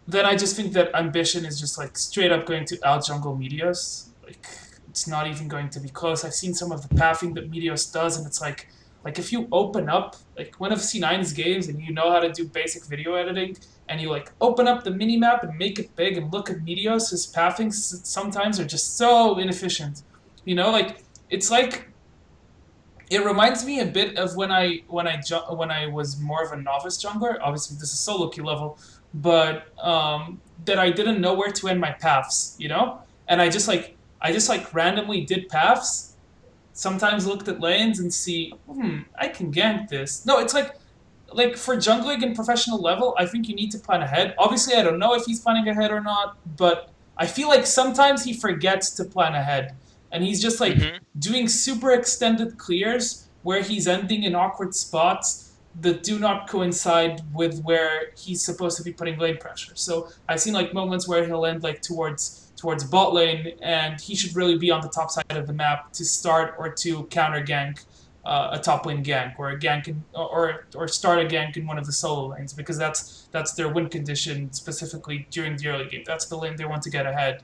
Then I just think that Ambition is just like straight up going to out jungle Meteos. Like it's not even going to be close. I've seen some of the pathing that Meteos does, and it's like if you open up like one of C9's games and you know how to do basic video editing, and you like open up the minimap and make it big and look at Meteos, his pathings sometimes are just so inefficient. Like it's like it reminds me a bit of when I was more of a novice jungler. Obviously, this is solo queue level, but that I didn't know where to end my paths, and I just randomly did paths. Sometimes looked at lanes and see, I can gank this. No, it's like for jungling in professional level, I think you need to plan ahead. Obviously, I don't know if he's planning ahead or not, but I feel like sometimes he forgets to plan ahead. And he's just doing super extended clears where he's ending in awkward spots that do not coincide with where he's supposed to be putting lane pressure. So I've seen like moments where he'll end like towards bot lane, and he should really be on the top side of the map to start or to counter gank a top lane gank or a gank or start a gank in one of the solo lanes, because that's their win condition specifically during the early game. That's the lane they want to get ahead.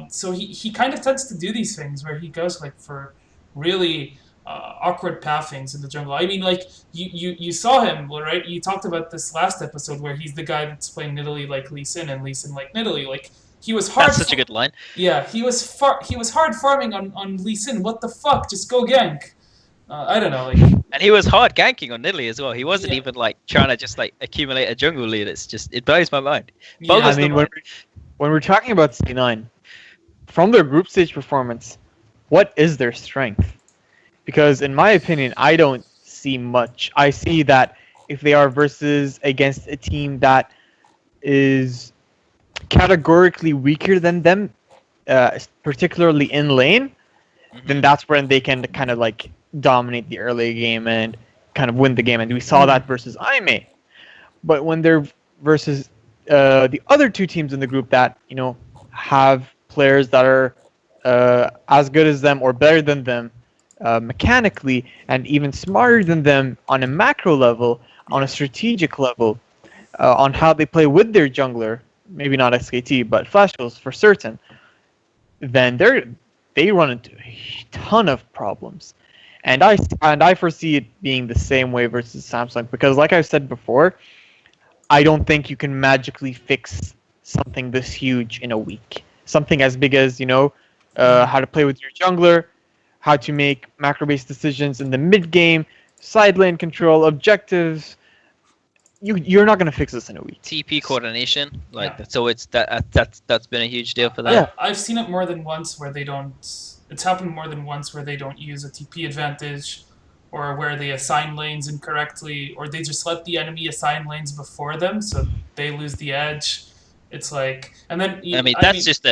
So he kind of tends to do these things where he goes like for really awkward pathings in the jungle. I mean, like you saw him, right? You talked about this last episode where he's the guy that's playing Nidalee like Lee Sin and Lee Sin like Nidalee. Like he was hard. That's such a good line. Yeah, he was hard farming on Lee Sin. What the fuck? Just go gank. I don't know. Like, and he was hard ganking on Nidalee as well. He wasn't even like trying to just like accumulate a jungle lead. It blows my mind. Yeah, I mean, when we're talking about C9, from their group stage performance, what is their strength? Because in my opinion, I don't see much. I see that if they are versus against a team that is categorically weaker than them, particularly in lane, then that's when they can kind of like dominate the early game and kind of win the game. And we saw that versus IMA. But when they're versus the other two teams in the group that, have players that are as good as them or better than them mechanically, and even smarter than them on a macro level, on a strategic level, on how they play with their jungler, maybe not SKT, but Flash Goals for certain, then they run into a ton of problems. And I foresee it being the same way versus Samsung, because like I've said before, I don't think you can magically fix something this huge in a week. Something as big as, how to play with your jungler, how to make macro-based decisions in the mid-game, side lane control, objectives. you're not gonna fix this in a week. TP coordination, like Yeah. so that's been a huge deal for them. Yeah. I've seen it more than once where they don't. It's happened more than once where they don't use a TP advantage, or where they assign lanes incorrectly, or they just let the enemy assign lanes before them, so they lose the edge. It's like, and then that's just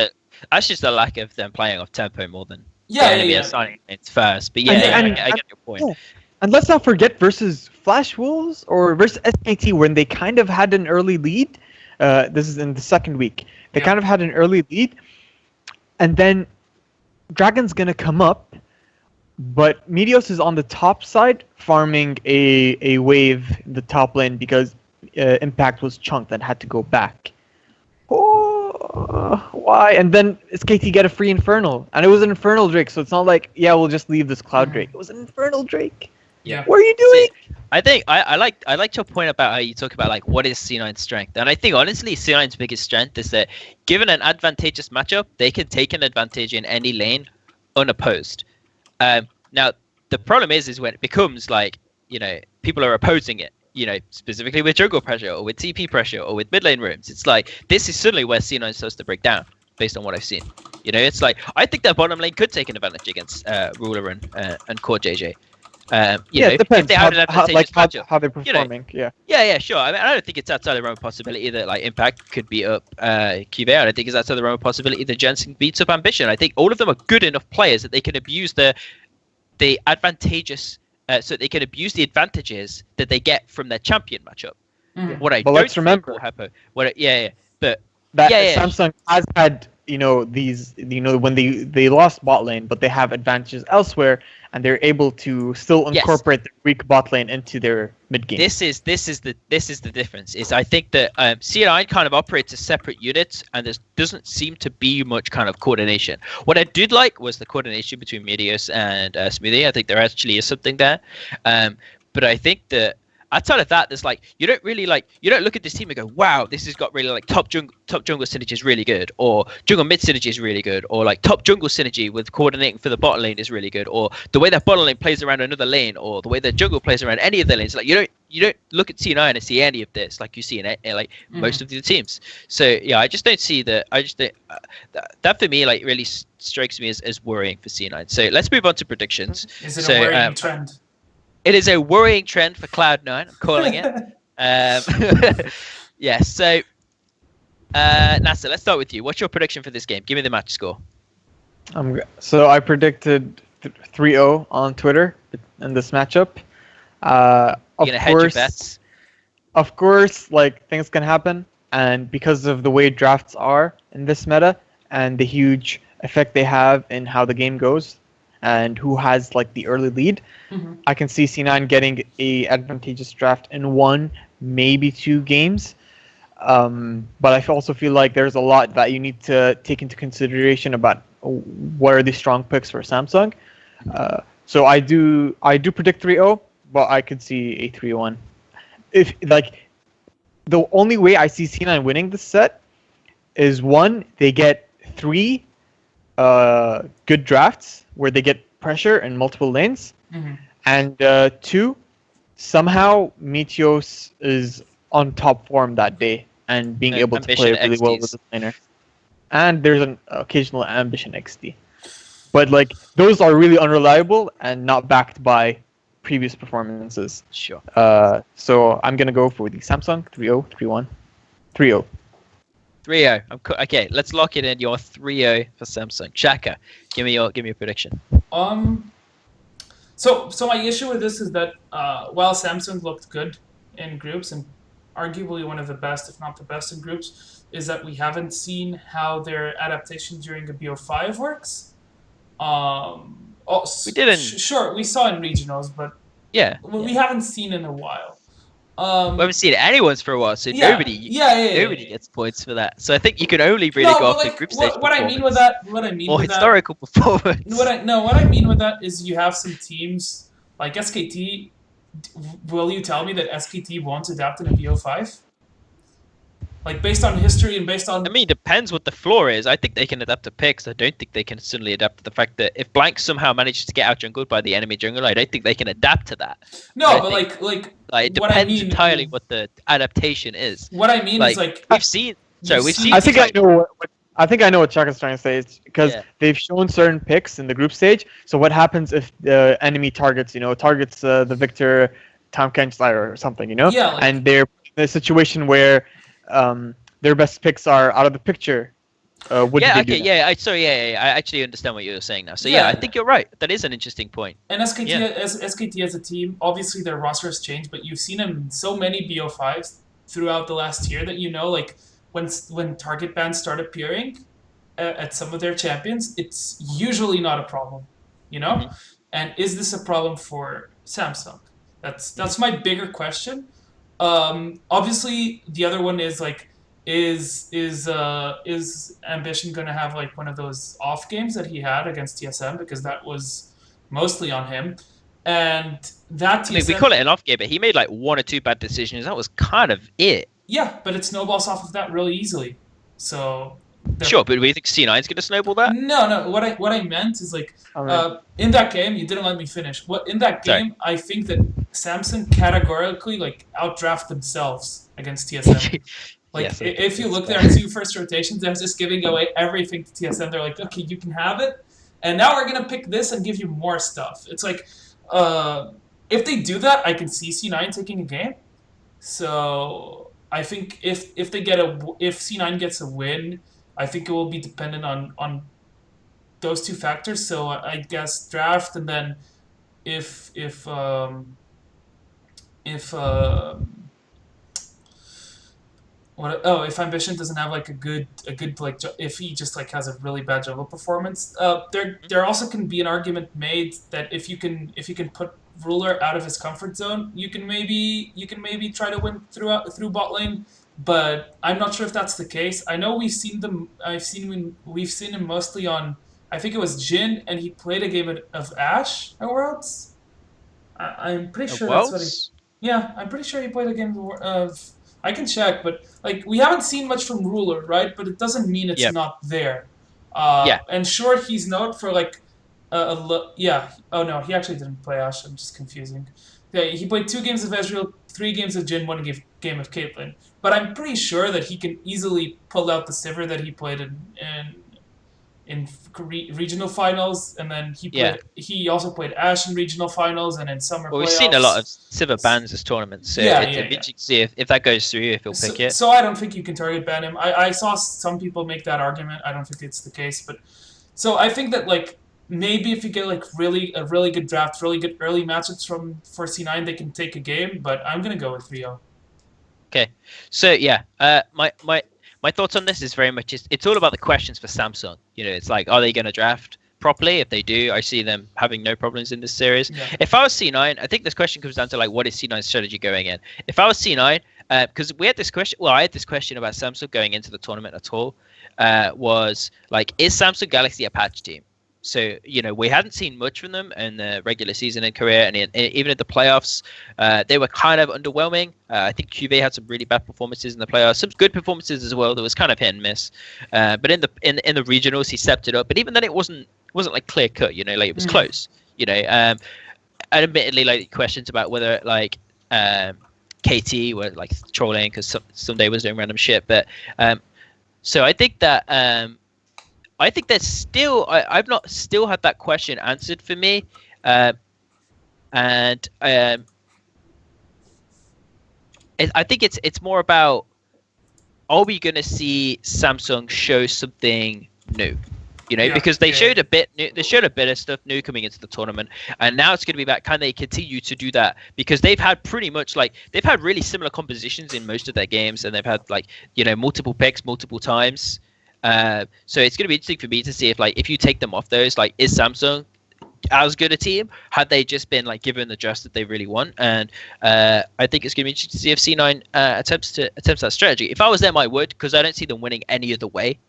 a lack of them playing off tempo more than yeah, the enemy yeah. assigning lanes first. But And- I get your point. Yeah. And let's not forget versus Flash Wolves or versus SKT when they kind of had an early lead. This is in the second week. They Yeah. kind of had an early lead, and then Dragon's gonna come up, but Meteos is on the top side farming a wave in the top lane because Impact was chunked and had to go back. Oh, why? And then SKT get a free Infernal, and it was an Infernal Drake, so it's not like, yeah, we'll just leave this Cloud Drake. It was an Infernal Drake. Yeah. What are you doing? I think I like your point about how you talk about like what is C9's strength, and I think honestly C9's biggest strength is that given an advantageous matchup, they can take an advantage in any lane unopposed. Now the problem is when it becomes like people are opposing it, specifically with jungle pressure or with TP pressure or with mid lane rooms. It's like this is suddenly where C9 starts to break down based on what I've seen. It's like I think their bottom lane could take an advantage against Ruler and Core JJ. It depends if they had an advantageous matchup. how they're performing. Yeah, sure. I mean, I don't think it's outside the realm of possibility that like Impact could beat up QV. I don't think it's outside the realm of possibility that Jensen beats up Ambition. I think all of them are good enough players that they can abuse the advantageous, so they can abuse the advantages that they get from their champion matchup. What I But don't let's remember think will happen. But that Yeah. Samsung has had these when they lost bot lane, but they have advantages elsewhere, and they're able to still incorporate the weak bot lane into their mid game. This is the difference. Is I think that C9 kind of operates as separate units, and there doesn't seem to be much kind of coordination. What I did like was the coordination between Meteos and Smoothie. I think there actually is something there, but I think that outside of that, there's like you don't look at this team and go, wow, this has got really like top jungle synergy is really good, or jungle mid synergy is really good, or like top jungle synergy with coordinating for the bottom lane is really good, or the way that bottom lane plays around another lane, or the way that jungle plays around any of the lanes. Like you don't look at C9 and see any of this like you see in most of the teams. So yeah, I just don't see that. I just think that for me like really strikes me as worrying for C9. So let's move on to predictions. Is it a worrying trend? It is a worrying trend for Cloud9. I'm calling it. Yeah. So, Naser, let's start with you. What's your prediction for this game? Give me the match score. So I predicted 3-0 on Twitter in this matchup. You're gonna hedge your bets. Of course, like things can happen, and because of the way drafts are in this meta and the huge effect they have in how the game goes and who has like the early lead, I can see C9 getting a advantageous draft in 1, maybe 2 games. But I also feel like there's a lot that you need to take into consideration about what are the strong picks for Samsung. So I do predict 3-0, but I could see a 3-1. If like the only way I see C9 winning this set is 1, they get 3 good drafts where they get pressure in multiple lanes, and 2, somehow Meteos is on top form that day and being able to play really well with the laner. And there's an occasional Ambition XD. But like those are really unreliable and not backed by previous performances. Sure. So I'm gonna go for the Samsung 3-0, 3-1, 3-0. 3-0. Okay, let's lock it in. Your 3-0 for Samsung. Shaka, give me your prediction. So my issue with this is that while Samsung looked good in groups and arguably one of the best, if not the best in groups, is that we haven't seen how their adaptation during a BO5 works. We didn't. Sure, we saw in regionals, but we haven't seen in a while. We haven't seen anyone's for a while, so nobody gets points for that. So I think you can only really go off the group stage what I mean with that, historical performance. What I mean with that is you have some teams like SKT. Will you tell me that SKT won't adapt in a BO5? Like based on history and based on. I mean, it depends what the floor is. I think they can adapt to picks. I don't think they can suddenly adapt to the fact that if Blank somehow manages to get out jungled by the enemy jungle, I don't think they can adapt to that. No, but like it what I depends mean, entirely what the adaptation is. What I mean is like we've seen. So we've seen. I think I know what. I think I know what Chaka's trying to say. It's because they've shown certain picks in the group stage. So what happens if the enemy targets the Victor, Tom Kenchlider or something, Yeah, like, and they're in a situation where their best picks are out of the picture. I actually understand what you're saying now. So I think you're right. That is an interesting point. And SKT as a team, obviously their roster has changed, but you've seen them in so many BO5s throughout the last year that like when target bans start appearing at some of their champions, it's usually not a problem, Mm-hmm. And is this a problem for Samsung? That's my bigger question. Obviously, the other one is like, is Ambition going to have like one of those off games that he had against TSM, because that was mostly on him, and that TSM, I mean, we call it an off game, but he made like one or two bad decisions. That was kind of it. Yeah, but it snowballs off of that really easily. So sure, but do you think C9's going to snowball that? No. What I meant is like in that game, you didn't let me finish. In that game, I think that Samsung categorically like outdraft themselves against TSM. If you look there at 2 first rotations, they're just giving away everything to TSM. They're like, okay, you can have it, and now we're gonna pick this and give you more stuff. It's like, if they do that, I can see C9 taking a game. So I think if C9 gets a win, I think it will be dependent on those two factors. So I guess draft, and then if Ambition doesn't have like a good like, if he just like has a really bad jungle performance, there also can be an argument made that if you can put Ruler out of his comfort zone, you can maybe try to win through bot lane, but I'm not sure if that's the case. I know we've seen him mostly on, I think it was Jhin, and he played a game of Ashe at Worlds. I'm pretty sure that's what he. Yeah, I'm pretty sure he played a game of. I can check, but like we haven't seen much from Ruler, right? But it doesn't mean it's not there. And sure, he's known for like. Oh no, he actually didn't play Ashe. I'm just confusing. Yeah, he played 2 games of Ezreal, 3 games of Jhin, 1 game of Caitlyn. But I'm pretty sure that he can easily pull out the Sivir that he played in regional finals, and then he also played Ashe in regional finals and in summer playoffs. We've seen a lot of Sivir bans this tournament, so it's interesting to see if that goes through, if he'll pick it. So I don't think you can target ban him. I saw some people make that argument. I don't think it's the case, but so I think that like maybe if you get like a really good draft, really good early matchups for C9, they can take a game. But I'm gonna go with 3-0. Okay, so my thoughts on this is very much it's all about the questions for Samsung. It's like, are they going to draft properly? If they do, I see them having no problems in this series. Yeah. If I was C9, I think this question comes down to like, what is C9's strategy going in? If I was C9, because we had this question, I had this question about Samsung going into the tournament at all, was like, is Samsung Galaxy a patch team? So, we hadn't seen much from them in the regular season in Korea, and even at the playoffs, they were kind of underwhelming. I think QV had some really bad performances in the playoffs, some good performances as well. That was kind of hit and miss. But in the regionals, he stepped it up. But even then, it wasn't like clear cut. Like it was close. And admittedly, like questions about whether like KT were like trolling because someday was doing random shit. But so I think that. I think there's still I've not still had that question answered for me, and I think it's more about, are we going to see Samsung show something new? Because they showed a bit new, they showed a bit of stuff new coming into the tournament, and now it's going to be about, can they continue to do that? Because they've had pretty much like they've had really similar compositions in most of their games, and they've had like multiple picks multiple times. So it's going to be interesting for me to see if you take them off those, like, is Samsung as good a team? Had they just been like given the trust that they really want? And I think it's going to be interesting to see if C9 attempts that strategy. If I was them, I would, because I don't see them winning any other way.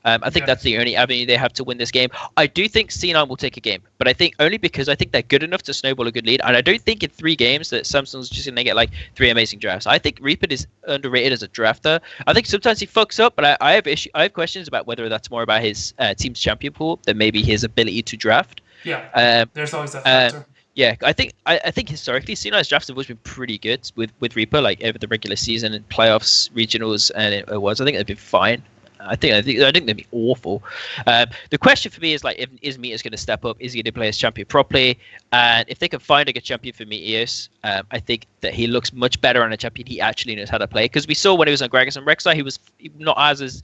I think that's the only avenue they have to win this game. I do think C9 will take a game, but I think only because I think they're good enough to snowball a good lead, and I don't think in 3 games that Samsung's just going to get like 3 amazing drafts. I think Reaper is underrated as a drafter. I think sometimes he fucks up, but I have questions about whether that's more about his team's champion pool than maybe his ability to draft. Yeah, there's always that factor. Yeah, I think historically C9's drafts have always been pretty good with Reaper, like over the regular season and playoffs, regionals, and it was. I think they've been fine. I think they'd be awful. The question for me is like, is Meteos going to step up? Is he going to play his champion properly? And if they can find a good champion for Meteos, I think that he looks much better on a champion he actually knows how to play. Because we saw when he was on Gragas and Rek'Sai, he was not as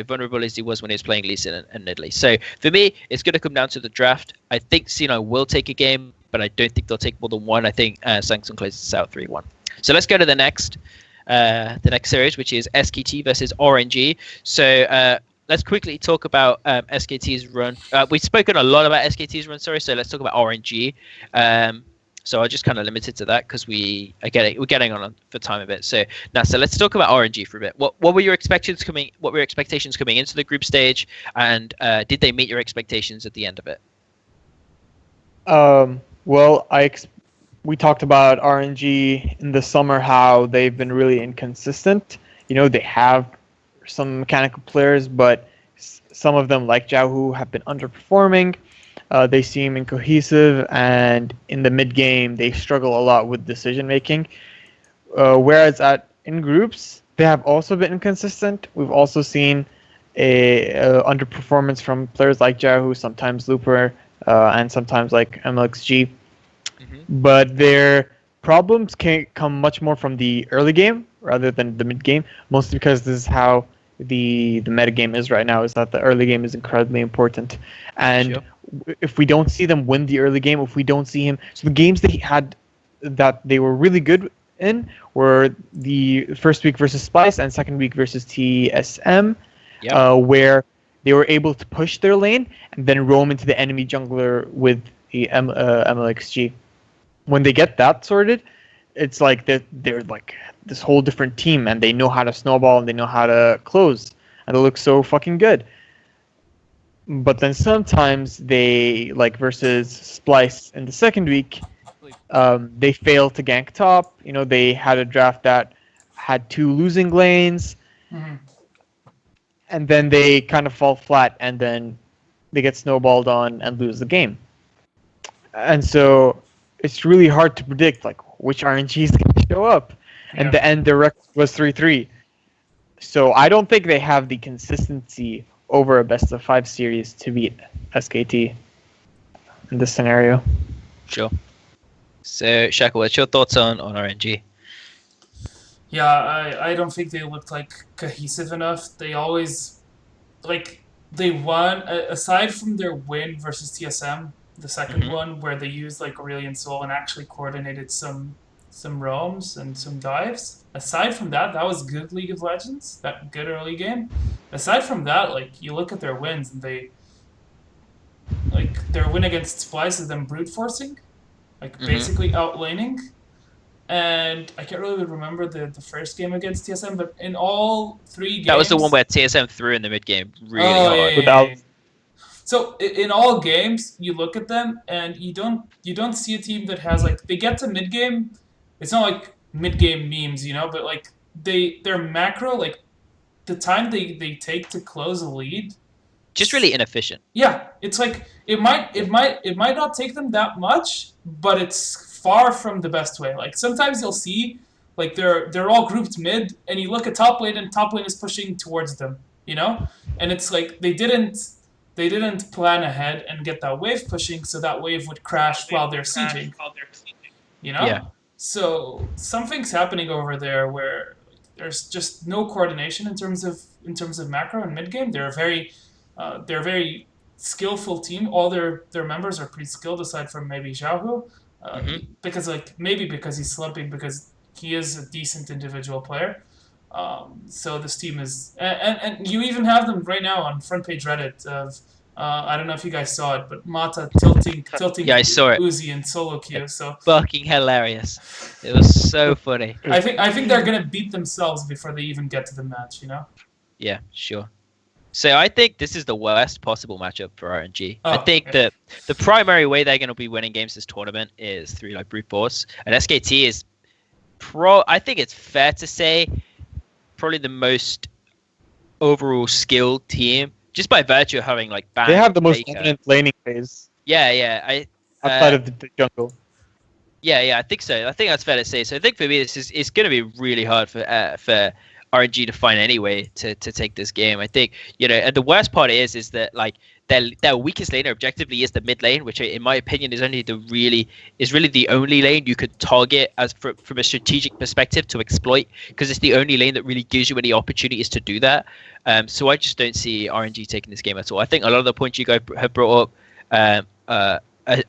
vulnerable as he was when he was playing Lee Sin and Nidalee. So for me, it's going to come down to the draft. I think C9 will take a game, but I don't think they'll take more than one. I think Samsung closes this out 3-1. So let's go to the next series, which is SKT versus RNG. So let's quickly talk about SKT's run. We've spoken a lot about SKT's run, so let's talk about RNG. So I just kind of limited to that because we're getting on for time a bit. So Naser, let's talk about RNG for a bit. What were your expectations coming? What were your expectations coming into the group stage, and did they meet your expectations at the end of it? Well, we talked about RNG in the summer, how they've been really inconsistent. They have some mechanical players, but some of them, like Jiaohu, have been underperforming. They seem incohesive, and in the mid game, they struggle a lot with decision making. Whereas in groups, they have also been inconsistent. We've also seen a underperformance from players like Jiaohu, sometimes Looper, and sometimes like MLXG. But their problems can come much more from the early game rather than the mid game, mostly because this is how the meta game is right now, is that the early game is incredibly important. And if we don't see them win the early game, if we don't see him, so the games they had that they were really good in were the first week versus Splice and second week versus TSM, where they were able to push their lane and then roam into the enemy jungler with the MLXG. When they get that sorted, it's like they're like this whole different team, and they know how to snowball and they know how to close, and they look so fucking good. But then sometimes they, like versus Splice in the second week, they fail to gank top. They had a draft that had 2 losing lanes, and then they kind of fall flat, and then they get snowballed on and lose the game. And so it's really hard to predict like which RNG is going to show up. And the end, their record was 3-3. So I don't think they have the consistency over a best of 5 series to beat SKT in this scenario. Sure. So Shaka, what's your thoughts on RNG? Yeah, I don't think they looked like cohesive enough. They always they won aside from their win versus TSM, the second one where they used like Aurelion Sol and actually coordinated some roams and some dives. Aside from that, that was good League of Legends, that good early game. Aside from that, like you look at their wins and they their win against Splice is them brute forcing, basically outlaning. And I can't really remember the first game against TSM, but in all 3 games... That was the one where TSM threw in the mid game really hard. Yeah. So in all games, you look at them and you don't see a team that has they get to mid game. It's not like mid game memes, but their macro, the time they take to close a lead, just really inefficient. Yeah, it's it might not take them that much, but it's far from the best way. Sometimes you'll see they're all grouped mid, and you look at top lane and top lane is pushing towards them, and it's they didn't plan ahead and get that wave pushing, so that wave would crash while they're sieging. Yeah. So something's happening over there where there's just no coordination in terms of macro and mid game. They're a very skillful team. All their members are pretty skilled, aside from maybe Jiaohu, because he's slumping, because he is a decent individual player. So this team is, and you even have them right now on front page Reddit of, I don't know if you guys saw it, but Mata tilting yeah, I saw it. Uzi and solo queue. So fucking hilarious. It was so funny. I think they're gonna beat themselves before they even get to the match. Yeah, sure. So I think this is the worst possible matchup for RNG. I Oh, think yeah. that the primary way they're going to be winning games this tournament is through like brute force, and SKT is I think it's fair to say probably the most overall skilled team just by virtue of having like They Bang, have the most Faker. dominant laning phase Yeah. outside of the jungle. Yeah, I think so. I think that's fair to say. So I think for me, it's going to be really hard for RNG to find any way to take this game. I think and the worst part is that like their weakest lane objectively is the mid lane, which in my opinion is really the only lane you could target from a strategic perspective to exploit, because it's the only lane that really gives you any opportunities to do that. So I just don't see RNG taking this game at all. I think a lot of the points you guys have brought up.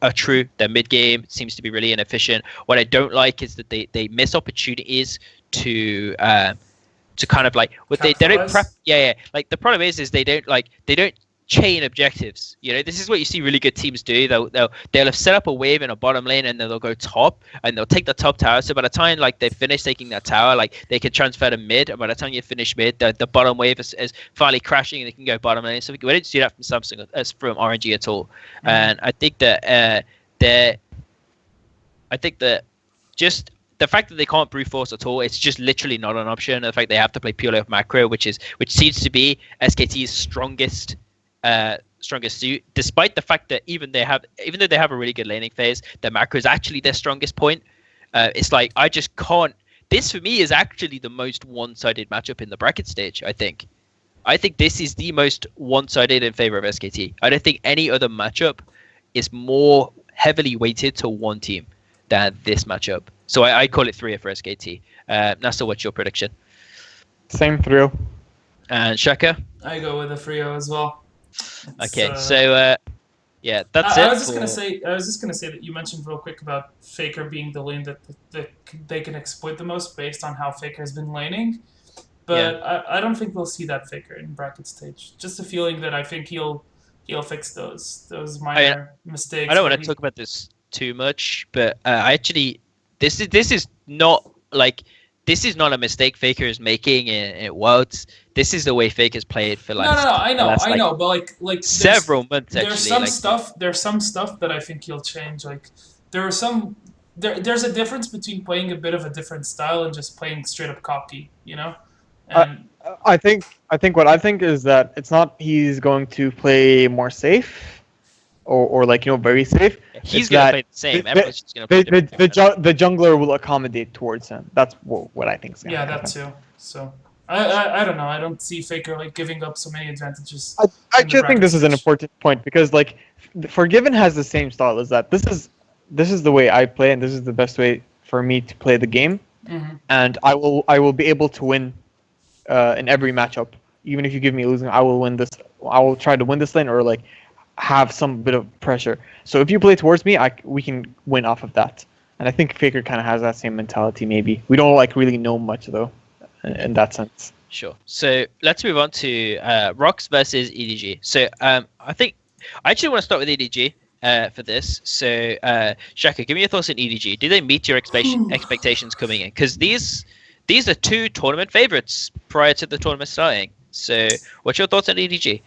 Are true. Their mid game seems to be really inefficient. What I don't like is that they miss opportunities to kind of like what they don't prep. Yeah. Like the problem is they don't chain objectives. This is what you see really good teams do. They'll have set up a wave in a bottom lane, and then they'll go top, and they'll take the top tower. So by the time like they finish taking that tower, like they can transfer to mid, and by the time you finish mid, the bottom wave is finally crashing, and they can go bottom lane. So we don't see that from Samsung as from RNG at all. Mm-hmm. And I think that just the fact that they can't brute force at all, it's just literally not an option. The fact they have to play purely off macro, which seems to be SKT's strongest suit, despite the fact that even though they have a really good laning phase, their macro is actually their strongest point. It's like I just can't. This for me is actually the most one-sided matchup in the bracket stage. I think this is the most one-sided in favor of SKT. I don't think any other matchup is more heavily weighted to one team than this matchup. So I call it 3-0 for SKT. Naser, what's your prediction? Same 3-0. And Shaka? I go with a 3-0 as well. Okay, so yeah, that's it. I was just gonna say that you mentioned real quick about Faker being the lane that they can exploit the most based on how Faker has been laning, but yeah. I don't think we'll see that Faker in bracket stage. Just a feeling that I think he'll fix those minor mistakes. I don't want to talk about this too much, but I actually this is not like. This is not a mistake Faker is making in Worlds. This is the way Faker's played for like I know, but like several months. There's some stuff that I think he'll change. Like there's a difference between playing a bit of a different style and just playing straight up cocky, And I think what I think is that it's not he's going to play more safe. Or like very safe. He's gonna play the same. Everyone's just gonna play the jungler will accommodate towards him. That's what I think is gonna happen. That too. So I don't know. I don't see Faker like giving up so many advantages. I actually think this is an important point because like Forgiven has the same style as that. This is the way I play, and this is the best way for me to play the game. Mm-hmm. And I will be able to win in every matchup. Even if you give me losing, I will win this. I will try to win this lane or like have some bit of pressure. So if you play towards me, we can win off of that. And I think Faker kind of has that same mentality. Maybe we don't like really know much though, in that sense. Sure. So let's move on to Rox versus EDG. So I think I actually want to start with EDG for this. So Shaka, give me your thoughts on EDG. Do they meet your expectations coming in? Because these are two tournament favorites prior to the tournament starting. So what's your thoughts on EDG?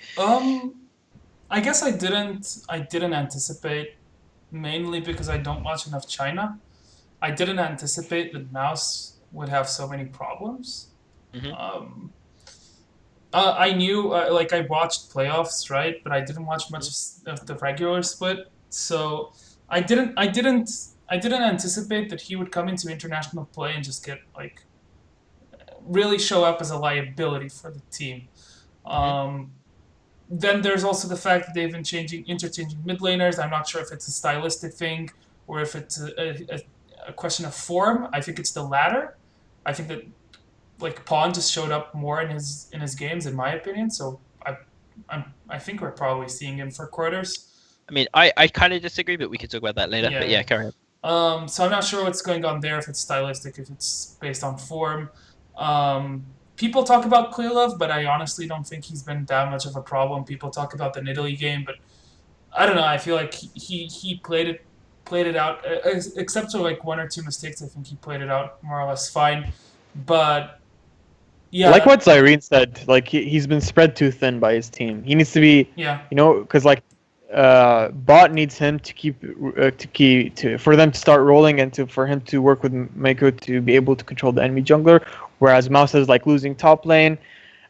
I guess I didn't anticipate, mainly because I don't watch enough China. I didn't anticipate that Mouse would have so many problems. Mm-hmm. I knew, like I watched playoffs, right? But I didn't watch much of the regular split, so I didn't anticipate that he would come into international play and just get like really show up as a liability for the team. Then there's also the fact that they've been interchanging mid laners. I'm not sure if it's a stylistic thing or if it's a question of form. I think it's the latter. I think that like Pawn just showed up more in his games, in my opinion. So I think we're probably seeing him for quarters. I mean, I kind of disagree, but we can talk about that later. But yeah, carry on. So I'm not sure what's going on there. If it's stylistic, if it's based on form. People talk about Klilov, but I honestly don't think he's been that much of a problem. People talk about the Nidalee game, but I don't know. I feel like he played it out, except for like one or two mistakes. I think he played it out more or less fine. But Yeah. Like what Zyrene said, like he's been spread too thin by his team. He needs to be, Yeah. because like bot needs him to for them to start rolling and for him to work with Mako to be able to control the enemy jungler. Whereas Mouse is like losing top lane,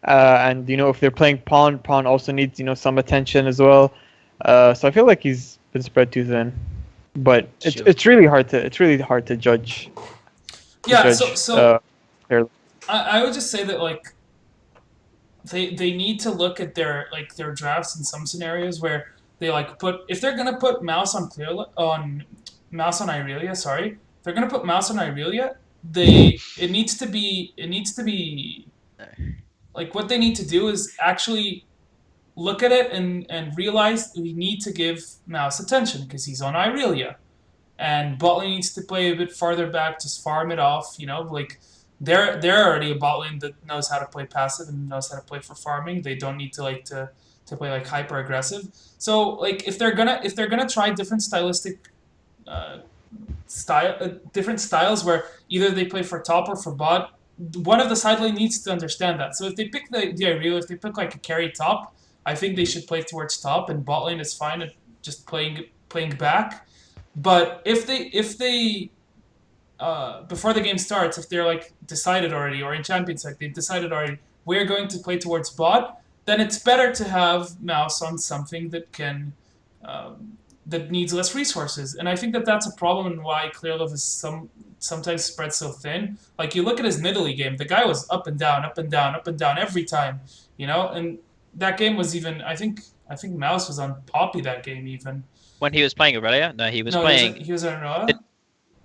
and if they're playing Pawn also needs some attention as well. So I feel like he's been spread too thin, but it's really hard to judge. Yeah. So Clearly. I would just say that like they need to look at their drafts in some scenarios where they like put if they're gonna put Mouse on Irelia, sorry. If they're gonna put Mouse on Irelia, it needs to be like what they need to do is actually look at it and realize we need to give Mouse attention because he's on Irelia. And bot lane needs to play a bit farther back, just farm it off, like they're already a bot lane that knows how to play passive and knows how to play for farming. They don't need to play like hyper aggressive. So like if they're gonna try different stylistic different styles where either they play for top or for bot, one of the side lane needs to understand that. So if they pick the Irelia, if they pick like a carry top, I think they should play towards top, and bot lane is fine at just playing back. But if they before the game starts, if they're like decided already, or in Champions like they've decided already, we're going to play towards bot, then it's better to have Mouse on something that can that needs less resources. And I think that that's a problem and why Clearlove is sometimes spread so thin. Like you look at his Nidalee game, the guy was up and down, up and down, up and down every time, and that game was even I think Mouse was on Poppy that game even. When he was playing Aurelia? No, he was playing. He was on Aurelia?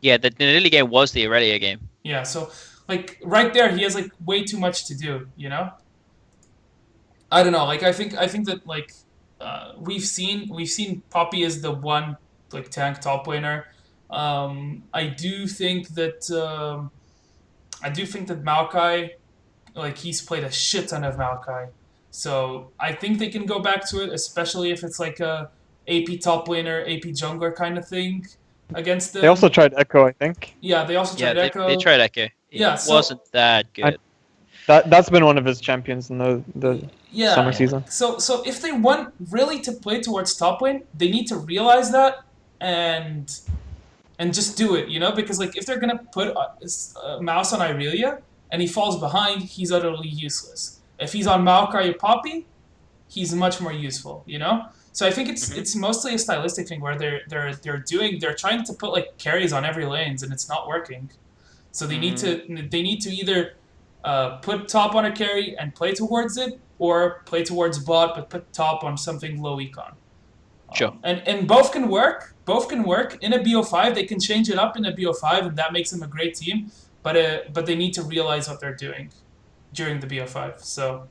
Yeah, the Nidalee game was the Aurelia game. Yeah, so like right there, he has like way too much to do. I don't know. Like I think that like we've seen Poppy as the one like tank top laner. I do think that Maokai, like he's played a shit ton of Maokai, so I think they can go back to it, especially if it's like a AP top laner, AP jungler kind of thing against them. They also tried Echo, I think. Yeah, they also tried Echo. They tried Echo. It wasn't that good. That's been one of his champions in the summer season. So if they want really to play towards top lane, they need to realize that and just do it, because like if they're gonna put a Mouse on Irelia and he falls behind, he's utterly useless. If he's on Maokai or Poppy, he's much more useful, So I think it's mostly a stylistic thing where they're trying to put like carries on every lanes and it's not working. So they need to either put top on a carry and play towards it, or play towards bot but put top on something low econ. Sure. And both can work. Both can work in a BO5. They can change it up in a BO5, and that makes them a great team. But they need to realize what they're doing during the BO5. So.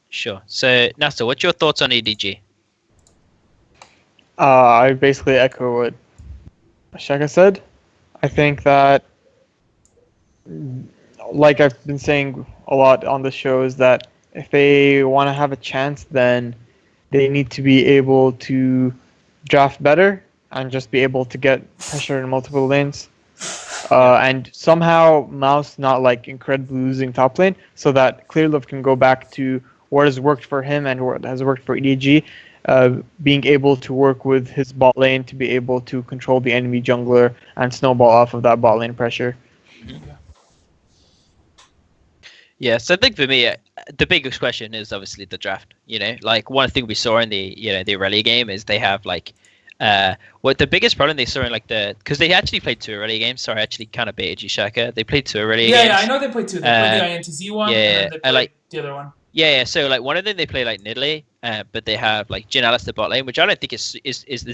Sure. So Naser, what's your thoughts on EDG? I basically echo what Shaka said. I think that, like I've been saying a lot on the show, is that if they want to have a chance, then they need to be able to draft better and just be able to get pressure in multiple lanes. And somehow Mouse not like incredibly losing top lane, so that Clearlove can go back to what has worked for him and what has worked for EDG. Being able to work with his bot lane to be able to control the enemy jungler and snowball off of that bot lane pressure. Yeah, so I think for me, the biggest question is obviously the draft. Like one thing we saw in the Aurelia game is they have like, what the biggest problem they saw in like because they actually played 2 Aurelia games. Sorry, I actually kind of baited you, Shaka. They played 2 Aurelia games. Yeah, I know they played 2. They played the INTZ one, and then they played the other one. Yeah. So like one of them they play like Nidalee, but they have like Jhin Alistar bot lane, which I don't think is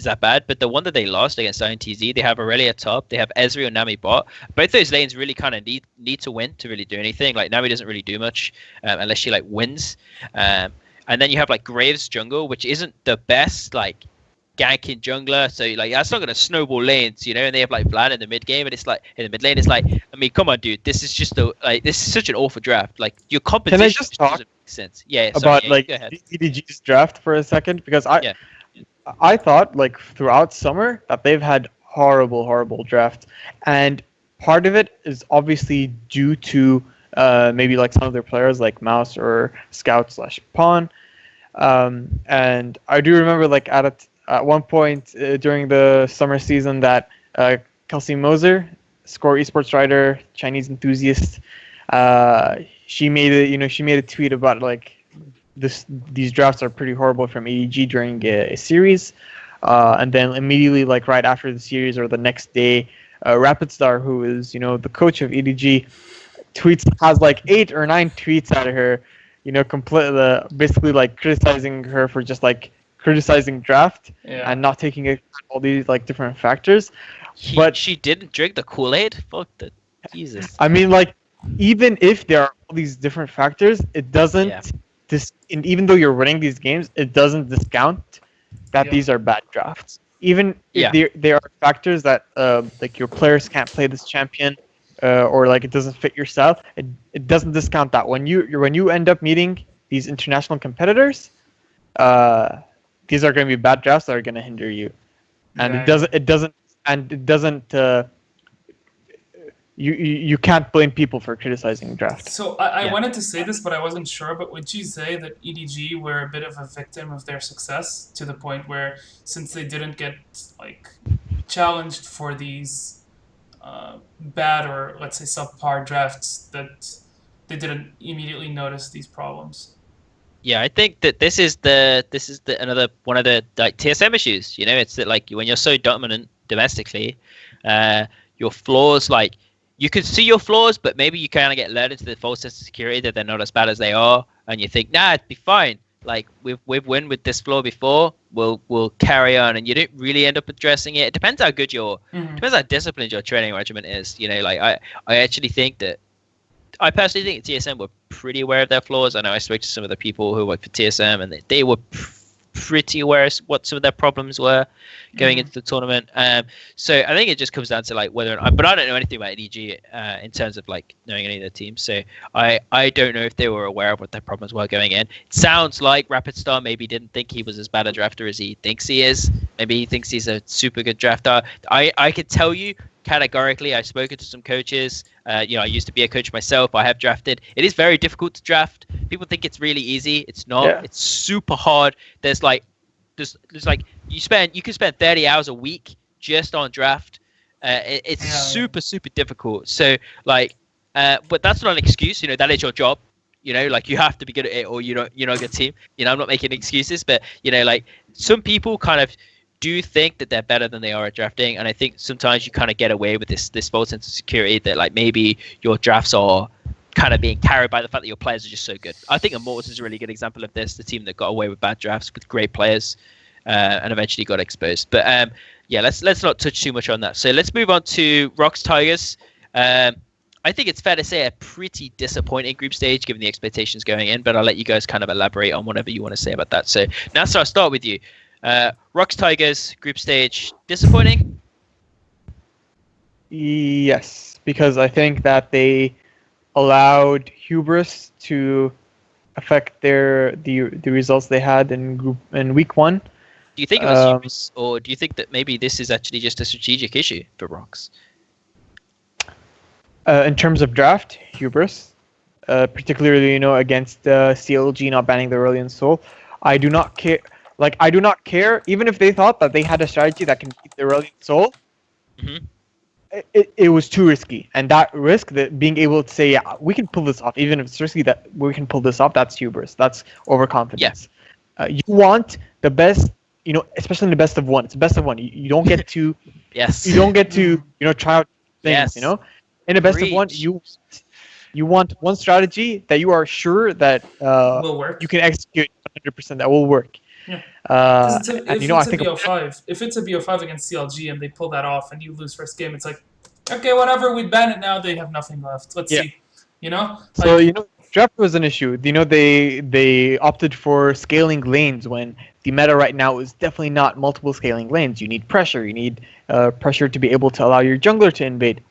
that bad. But the one that they lost against INTZ, they have Aurelia top, they have Ezreal and Nami bot. Both those lanes really kind of need to win to really do anything. Like Nami doesn't really do much unless she like wins. And then you have like Graves jungle, which isn't the best like ganking jungler, so like that's not gonna snowball lanes, and they have like Vlad in the mid game, and it's like in the mid lane, it's like, I mean, come on, dude, this is just this is such an awful draft. Like your competition just doesn't make sense. Yeah, about like EDG's draft for a second, because I thought like throughout summer that they've had horrible draft, and part of it is obviously due to maybe like some of their players like Mouse or Scout/Pawn. And I do remember like at one point during the summer season that Kelsey Moser, Score Esports writer, Chinese enthusiast, she made a tweet about like these drafts are pretty horrible from EDG during a series, and then immediately like right after the series or the next day, Rapidstar, who is the coach of EDG, has like 8 or 9 tweets at her, completely basically like criticizing her for just like criticizing draft and not taking it all these like different factors. But she didn't drink the Kool-Aid. Fuck the Jesus. I mean, like, even if there are all these different factors, it doesn't. And even though you're winning these games, it doesn't discount that these are bad drafts. Even if there are factors that like your players can't play this champion, or like it doesn't fit your style, it doesn't discount that. When you end up meeting these international competitors, these are going to be bad drafts that are going to hinder you, and it doesn't. You can't blame people for criticizing draft. So I wanted to say this, but I wasn't sure. But would you say that EDG were a bit of a victim of their success to the point where, since they didn't get like challenged for these bad or let's say subpar drafts, that they didn't immediately notice these problems? Yeah, I think that this is another one of the like TSM issues. It's that like when you're so dominant domestically, your flaws, like you can see your flaws, but maybe you kind of get led into the false sense of security that they're not as bad as they are, and you think, nah, it'd be fine. Like we've won with this flaw before, we'll carry on, and you don't really end up addressing it. It depends how good depends how disciplined your training regimen is. Like I actually think that. I personally think TSM were pretty aware of their flaws. I know I spoke to some of the people who work for TSM, and they were pretty aware of what some of their problems were going into the tournament. So I think it just comes down to like whether or not, but I don't know anything about EDG in terms of like knowing any of their teams. So I don't know if they were aware of what their problems were going in. It sounds like Rapidstar maybe didn't think he was as bad a drafter as he thinks he is. Maybe he thinks he's a super good drafter. I could tell you categorically, I've spoken to some coaches. I used to be a coach myself. I have drafted. It is very difficult to draft. People think it's really easy. It's not. Yeah. It's super hard. There's like you can spend 30 hours a week just on draft. It's super difficult. So like, but that's not an excuse. That is your job. Like you have to be good at it, or you're not a good team. I'm not making excuses, but like some people kind of do think that they're better than they are at drafting, and I think sometimes you kind of get away with this false sense of security that like maybe your drafts are kind of being carried by the fact that your players are just so good. I think Immortals is a really good example of this, the team that got away with bad drafts with great players and eventually got exposed. But let's not touch too much on that. So let's move on to Rocks Tigers. I think it's fair to say a pretty disappointing group stage given the expectations going in, but I'll let you guys kind of elaborate on whatever you want to say about that. So Naser, I'll start with you. Rocks Tigers group stage disappointing? Yes, because I think that they allowed hubris to affect the results they had in week 1. Do you think it was hubris, or do you think that maybe this is actually just a strategic issue for Rocks? In terms of draft, hubris, particularly against CLG not banning the Aurelion Soul. I do not care. Like, I do not care, even if they thought that they had a strategy that can beat the Aurelion Soul, it was too risky. And that risk, that being able to say, yeah, we can pull this off, even if it's risky that we can pull this off, that's hubris. That's overconfidence. Yeah. You want the best, especially in the best of one. It's the best of one. You don't get to, you don't get to, try out things, In the best of one, you want one strategy that you are sure that will work. You can execute 100%, that will work. Yeah. I think if it's a BO5 against CLG and they pull that off and you lose first game, it's like, okay, whatever, we ban it now. They have nothing left. Let's see. So draft was an issue. They opted for scaling lanes when the meta right now is definitely not multiple scaling lanes. You need pressure. You need pressure to be able to allow your jungler to invade.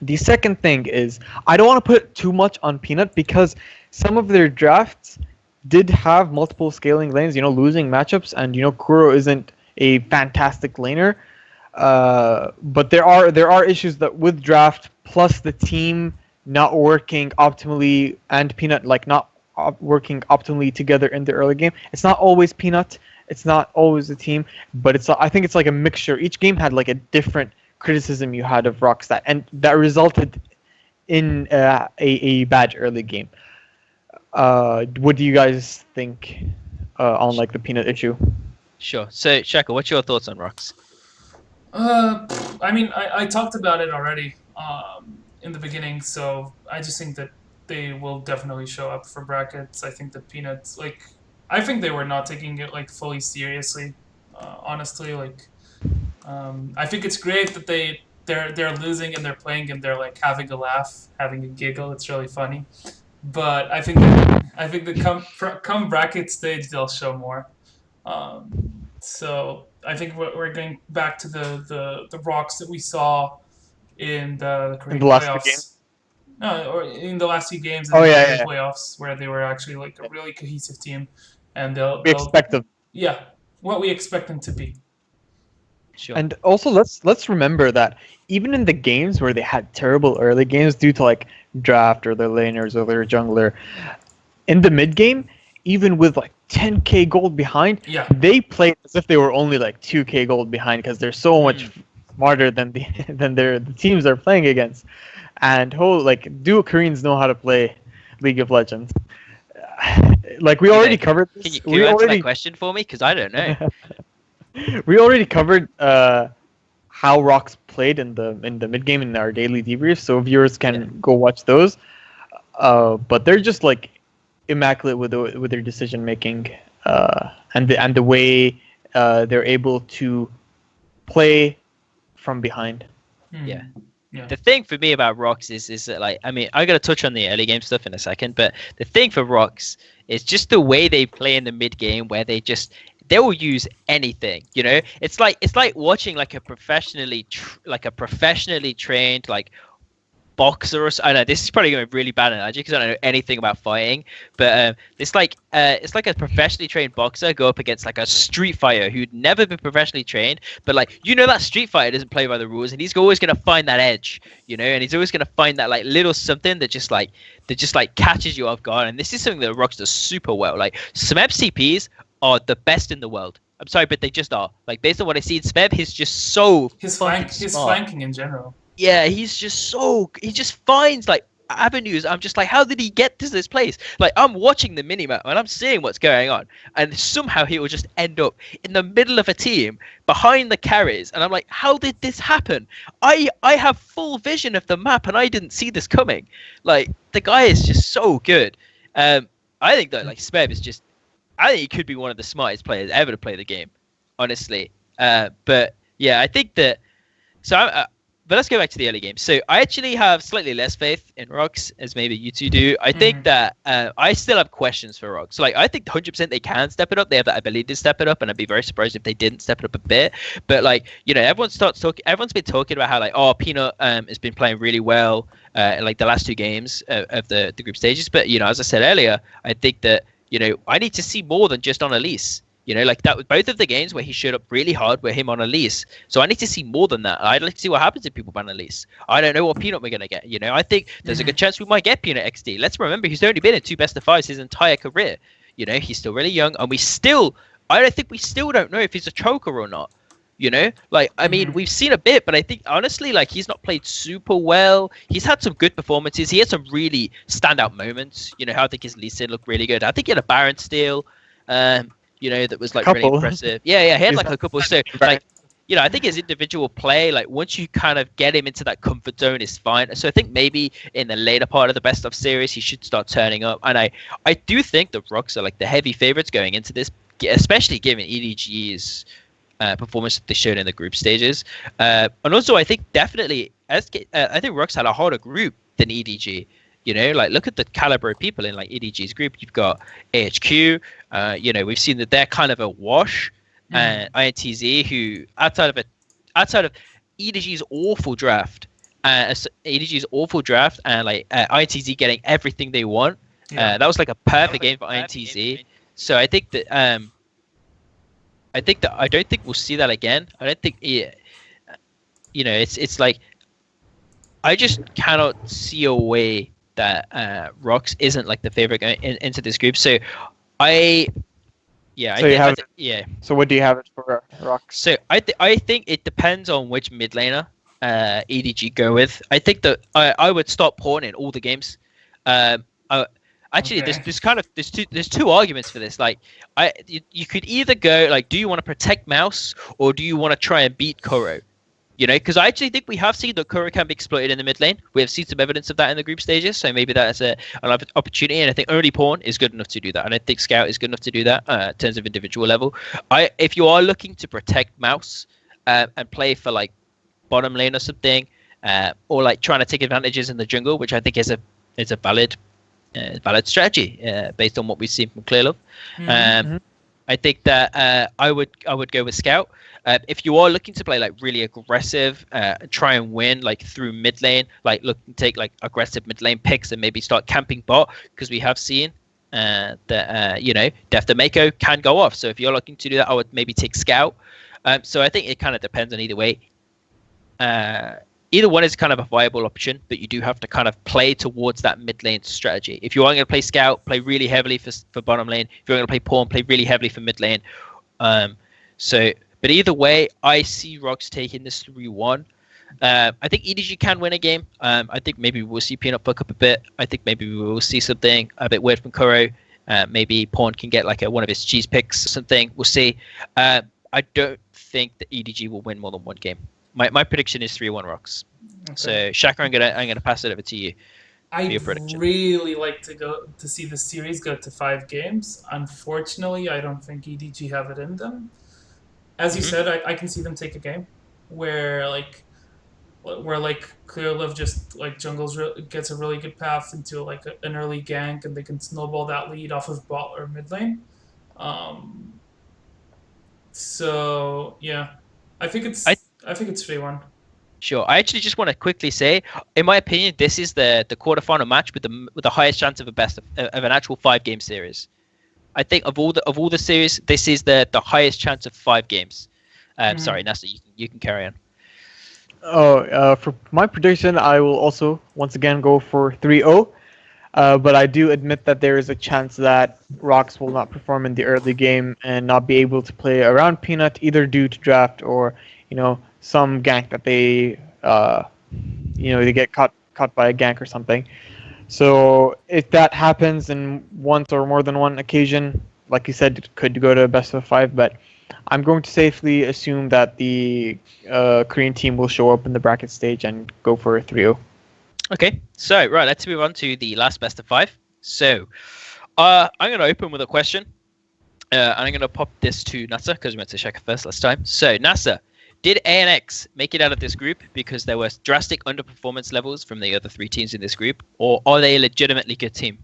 The second thing is I don't want to put too much on Peanut because some of their drafts did have multiple scaling lanes, losing matchups, and Kuro isn't a fantastic laner, but there are issues that with draft plus the team not working optimally and Peanut like not working optimally together in the early game. It's not always Peanut. It's not always the team, but I think it's like a mixture. Each game had like a different criticism you had of Rockstar, and that resulted in a bad early game. What do you guys think on like the Peanut issue? Sure. So, Shaka, what's your thoughts on Rocks? I mean, I talked about it already in the beginning, so I just think that they will definitely show up for brackets. I think that Peanuts, like, I think they were not taking it like fully seriously. Honestly, like, I think it's great that they're losing and they're playing and they're like having a laugh, having a giggle. It's really funny. But I think that come bracket stage they'll show more. So I think we're going back to the rocks that we saw in the In Korean the last 2 games? playoffs. No, or in the last few games in Oh the yeah, Korean yeah. playoffs where they were actually like a really cohesive team, and We expect them. yeah, what we expect them to be. Sure. And also let's remember that even in the games where they had terrible early games due to like draft or their laners or their jungler, in the mid game, even with like 10k gold behind, Yeah. they played as if they were only like 2k gold behind because they're so much smarter than the teams they're playing against. And do Koreans know how to play League of Legends? Like we already covered this. Can you answer that question for me? Because I don't know. We already covered how Rocks played in the mid game in our daily debrief, so viewers can go watch those. But they're just like immaculate with their decision making and the way they're able to play from behind. Yeah. Yeah. The thing for me about Rocks is that, like, I mean, I'm going to touch on the early game stuff in a second, but the thing for Rocks is just the way they play in the mid game, where they will use anything, you know. It's like watching like a professionally trained like boxer or I know this is probably going to be a really bad analogy because I don't know anything about fighting, but it's like a professionally trained boxer go up against like a street fighter who'd never been professionally trained, but like, you know, that street fighter doesn't play by the rules and he's always going to find that edge, you know, and he's always going to find that like little something that just catches you off guard. And this is something that Rocks does super well. Like, some FCPs are the best in the world. I'm sorry, but they just are. Like, based on what I see in Smeb, he's just so his flanking in general. Yeah, he just finds like avenues. I'm just like, how did he get to this place? Like, I'm watching the minimap and I'm seeing what's going on, and somehow he will just end up in the middle of a team behind the carries, and I'm like, how did this happen? I have full vision of the map and I didn't see this coming. Like, the guy is just so good. I think that like Smeb is just, I think he could be one of the smartest players ever to play the game, honestly. But yeah, I think that. So but let's go back to the early game. So I actually have slightly less faith in Rocks as maybe you two do. I think that I still have questions for Rocks. So, like, I think 100% they can step it up. They have that ability to step it up, and I'd be very surprised if they didn't step it up a bit. But like, you know, everyone's been talking about how like, oh, Peanut has been playing really well in like the last 2 games of the group stages. But, you know, as I said earlier, I think that, you know, I need to see more than just on Elise. You know, like that was both of the games where he showed up really hard were him on Elise. So I need to see more than that. I'd like to see what happens if people ban Elise. I don't know what Peanut we're going to get. You know, I think there's a good chance we might get Peanut XD. Let's remember, he's only been in 2 best of 5s his entire career. You know, he's still really young, and I don't think we still don't know if he's a choker or not. You know, like, I mean, we've seen a bit, but I think honestly, like, he's not played super well. He's had some good performances. He had some really standout moments. You know, how I think his Lee Sin looked really good. I think he had a Baron steal. You know, that was like really impressive. Yeah, he had like a couple. So like, you know, I think his individual play, like, once you kind of get him into that comfort zone, is fine. So I think maybe in the later part of the best of series, he should start turning up. And I do think the Rocks are like the heavy favorites going into this, especially given EDG's performance that they showed in the group stages. And also, I think definitely, I think Rocks had a harder group than EDG. You know, like, look at the caliber of people in like EDG's group. You've got AHQ. You know, we've seen that they're kind of a wash. And INTZ, who outside of EDG's awful draft, and like INTZ getting everything they want. That was like a perfect game for INTZ. So I think that I don't think we'll see that again. I don't think, you know, it's like, I just cannot see a way that Rocks isn't like the favorite going into this group. So I yeah, So you have it. yeah. So what do you have it for Rocks? So I think it depends on which mid laner EDG go with. I think that I would stop Pawn in all the games. I, actually, Okay. there's two arguments for this. Like you could either go like, do you want to protect Mouse or do you want to try and beat Kuro? You know, because I actually think we have seen that Kuro can be exploited in the mid lane. We have seen some evidence of that in the group stages, so maybe that's an opportunity. And I think only Pawn is good enough to do that. I don't think Scout is good enough to do that in terms of individual level. If you are looking to protect Mouse and play for like bottom lane or something, or like trying to take advantages in the jungle, which I think is a valid strategy based on what we've seen from Clearlove. I think that I would go with Scout. If you are looking to play like really aggressive, try and win like through mid lane, like look and take like aggressive mid lane picks and maybe start camping bot, because we have seen that you know, Death to Mako can go off. So if you're looking to do that, I would maybe take Scout. So I think it kind of depends on either way. Either one is kind of a viable option, but you do have to kind of play towards that mid lane strategy. If you are going to play Scout, play really heavily for bottom lane. If you're going to play Pawn, play really heavily for mid lane. But either way, I see Rocks taking this 3-1. I think EDG can win a game. I think maybe we'll see Peanut fuck up a bit. I think maybe we will see something a bit weird from Kuro. Maybe Pawn can get like one of his cheese picks or something. We'll see. I don't think that EDG will win more than one game. My prediction is 3-1 Rocks. Okay. So Shaka, I'm gonna pass it over to you. I'd really like to see the series go to 5 games. Unfortunately, I don't think EDG have it in them. As you said, I can see them take a game where Clearlove just like gets a really good path into like an early gank, and they can snowball that lead off of bot or mid lane. So yeah, I think it's 3-1. Sure. I actually just want to quickly say, in my opinion, this is the quarterfinal match with the highest chance of an actual 5-game series. I think of all the series, this is the highest chance of 5 games. Sorry, Naser, you can carry on. For my prediction, I will also once again go for 3-0. But I do admit that there is a chance that Rocks will not perform in the early game and not be able to play around Peanut, either due to draft or some gank that they they get caught by a gank or something. So if that happens in once or more than one occasion, like you said, it could go to a best of 5. But I'm going to safely assume that the Korean team will show up in the bracket stage and go for a 3-0. Okay, so right, let's move on to the last best of 5. So I'm going to open with a question, and I'm going to pop this to Naser because we went to Shaka first last time. So Naser, did ANX make it out of this group because there were drastic underperformance levels from the other 3 teams in this group, or are they a legitimately good team?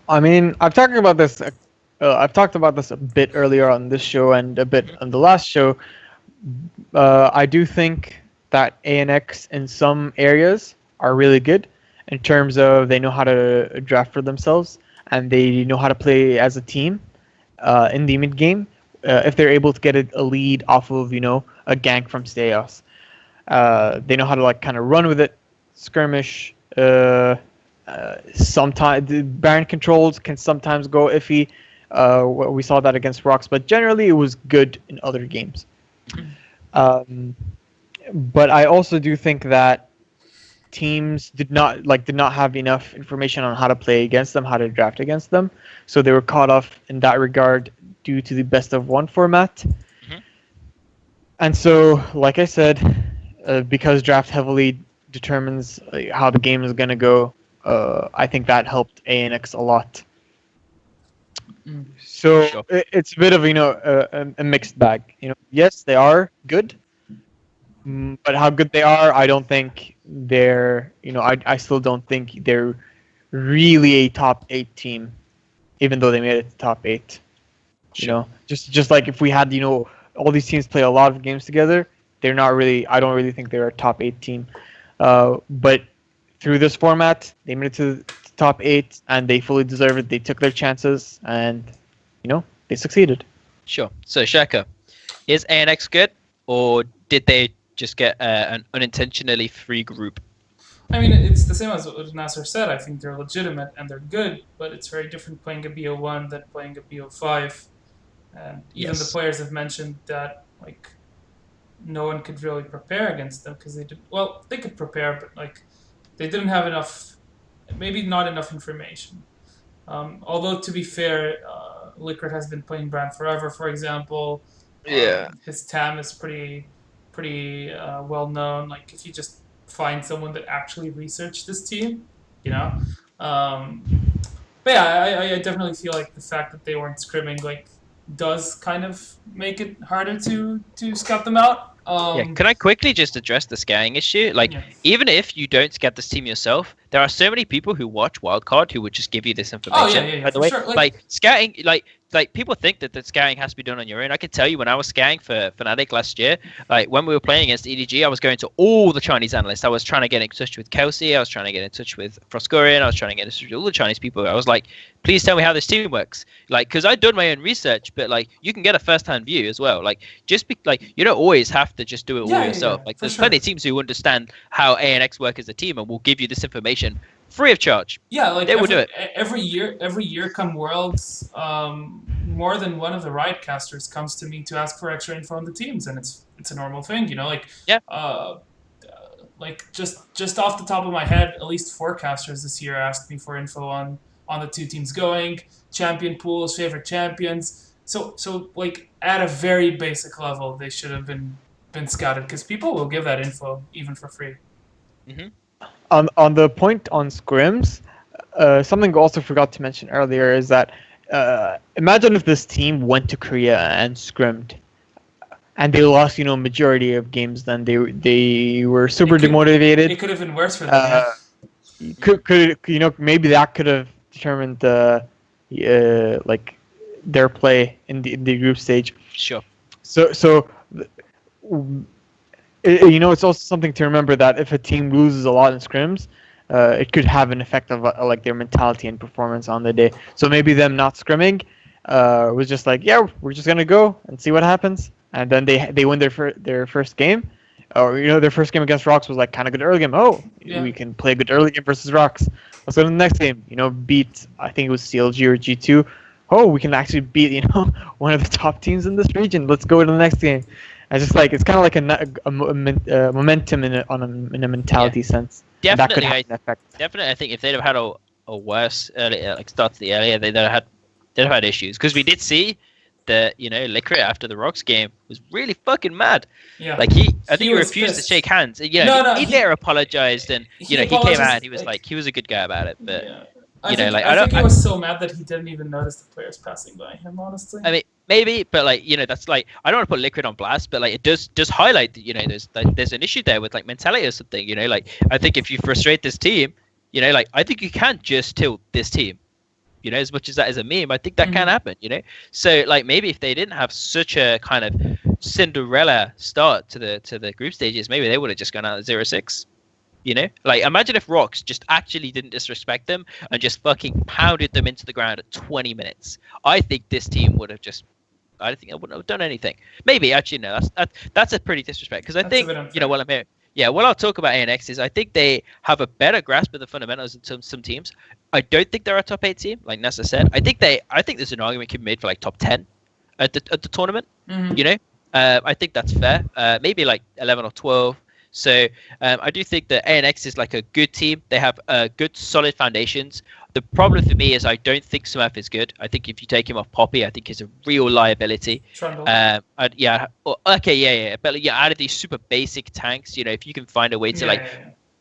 I mean, I've talked about this a bit earlier on this show and a bit on the last show. I do think that ANX in some areas are really good in terms of they know how to draft for themselves and they know how to play as a team in the mid game. If they're able to get a lead off of a gank from Steos, they know how to like kind of run with it, skirmish. Sometimes the Baron controls can sometimes go iffy. We saw that against Rocks, but generally it was good in other games. But I also do think that teams did not have enough information on how to play against them, how to draft against them, so they were caught off in that regard due to the best of 1 format. And so, like I said, because draft heavily determines how the game is going to go, I think that helped ANX a lot. So sure. It's a bit of a mixed bag. Yes, they are good, but how good they are, I don't think they're. I still don't think they're really a top 8 team, even though they made it to top 8. Sure. Just like if we had all these teams play a lot of games together, they're not really. I don't really think they're a top 8 team. But through this format, they made it to the top 8, and they fully deserve it. They took their chances, and they succeeded. Sure. So Shaka, is ANX good, or did they just get an unintentionally free group. I mean, it's the same as what Naser said. I think they're legitimate and they're good, but it's very different playing a BO1 than playing a BO5. And even the players have mentioned that like no one could really prepare against them because they did well. They could prepare, but like they didn't have enough, maybe not enough information. Although to be fair, Liquid has been playing Brand forever, for example. His TAM is pretty well known. Like if you just find someone that actually researched this team, you know. But yeah, I definitely feel like the fact that they weren't scrimming like does kind of make it harder to scout them out. Can I quickly just address the scouting issue? Like, even if you don't scout this team yourself, there are so many people who watch Wildcard who would just give you this information. Oh yeah, by the way, sure. Like scouting, like people think that the scouting has to be done on your own. I can tell you when I was scouting for Fnatic last year, like when we were playing against EDG, I was going to all the Chinese analysts. I was trying to get in touch with Kelsey. I was trying to get in touch with Froscorian. I was trying to get in touch with all the Chinese people. I was like, please tell me how this team works. Like, because I'd done my own research, but like you can get a first-hand view as well. Like, just be like you don't always have to just do it all yourself. Like, there's plenty of teams who understand how ANX work as a team and will give you this information free of charge. Yeah, like they will do it every year come Worlds. More than one of the Riot casters comes to me to ask for extra info on the teams, and it's a normal thing, you know. Like like just off the top of my head, at least 4 casters this year asked me for info on the 2 teams going, champion pools, favorite champions. So like at a very basic level, they should have been scouted because people will give that info even for free. Mm-hmm. On the point on scrims, something I also forgot to mention earlier is that imagine if this team went to Korea and scrimmed, and they lost, majority of games. Then they were super demotivated. It could have been worse for them. Could maybe that could have determined like their play in the group stage. Sure. So. It's also something to remember that if a team loses a lot in scrims, it could have an effect of like their mentality and performance on the day. So maybe them not scrimming was just like, yeah, we're just gonna go and see what happens, and then they win their first game, or their first game against Rocks was like kind of good early game. Oh, we can play a good early game versus Rocks. Let's go to the next game. Beat, I think it was CLG or G2. Oh, we can actually beat one of the top teams in this region. Let's go to the next game. It's just like it's kind of like a momentum in a mentality sense. Definitely, that could have an effect. Definitely, I think if they'd have had a worse start to the earlier, they'd have had issues because we did see that Liquid after the Rocks game was really fucking mad. Yeah, like I think he refused pissed. to shake hands. He later apologized and he came out and he was like he was a good guy about it, but. Yeah. I think he was so mad that he didn't even notice the players passing by him. Honestly, I mean, maybe, but that's like I don't want to put Liquid on blast, but like it does highlight that there's an issue there with like mentality or something. Like I think if you frustrate this team, like I think you can't just tilt this team. As much as that is a meme, I think that can happen. So like maybe if they didn't have such a kind of Cinderella start to the group stages, maybe they would have just gone out at 0-6. Like imagine if Rocks just actually didn't disrespect them and just fucking pounded them into the ground at 20 minutes. I think this team would have I don't think I wouldn't have done anything. Maybe actually no, that's a pretty disrespect because I think what I'm here. Yeah, what I'll talk about ANX is I think they have a better grasp of the fundamentals than some teams. I don't think they're a top 8 team, like Naser said. I think there's an argument can be made for like top 10 at the tournament. Mm-hmm. I think that's fair. Maybe like 11 or 12. So I do think that ANX is like a good team. They have good, solid foundations. The problem for me is I don't think Smurf is good. I think if you take him off Poppy, I think he's a real liability. Trundle. But out of these super basic tanks, if you can find a way to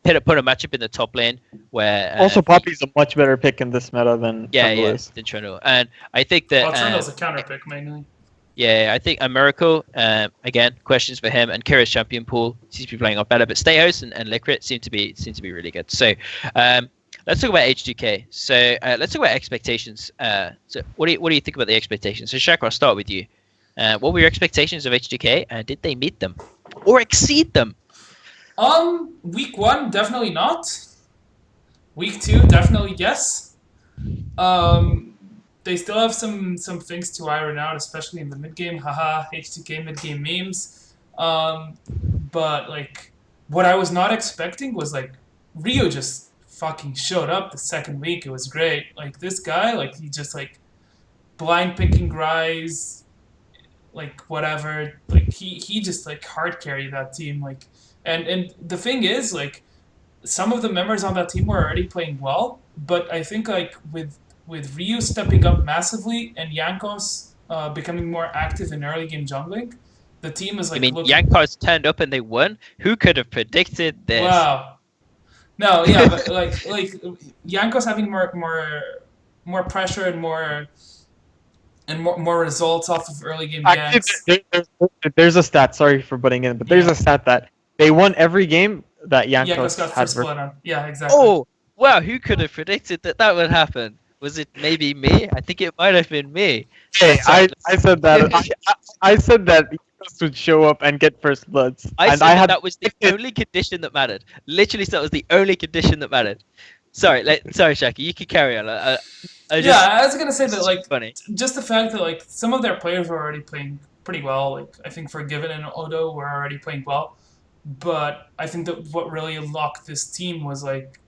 put a matchup in the top lane where also Poppy's a much better pick in this meta than Trundle is. Than Trundle. And I think that Trundle's a counter pick mainly. Yeah, I think a Miracle, again, questions for him, and Kira's champion pool seems to be playing off better, but Stayhost and Liquid seem to be really good. So let's talk about H2K. So let's talk about expectations. So what do you think about the expectations? So Shaka, I'll start with you. What were your expectations of H2K, and did they meet them or exceed them? Week 1, definitely not. Week 2, definitely yes. They still have some things to iron out, especially in the mid game. Haha, H2K mid game memes. but like what I was not expecting was like Rio just fucking showed up the second week. It was great. Like this guy, like he just like blind picking guys, like whatever. Like he just like hard carried that team. Like and the thing is like some of the members on that team were already playing well, but I think like with Ryu stepping up massively and Jankos becoming more active in early game jungling, the team is like I mean, looking. Jankos turned up and they won. Who could have predicted this? Wow. No, yeah, but like Jankos having more pressure and more results off of early game ganks. There's a stat. Sorry for butting in, but there's a stat that they won every game that Jankos Jankos got had. first blood on. Yeah, exactly. Oh, wow, who could have predicted that would happen? Was it maybe me? I think it might have been me. Hey, I said that. I said that Jankos would show up and get first bloods. I said that was the only condition that mattered. Literally, that was the only condition that mattered. Sorry, Shaki, you can carry on. I was gonna say that like funny. Just the fact that like some of their players were already playing pretty well. Like I think Forgiven and Odo were already playing well, but I think that what really unlocked this team was like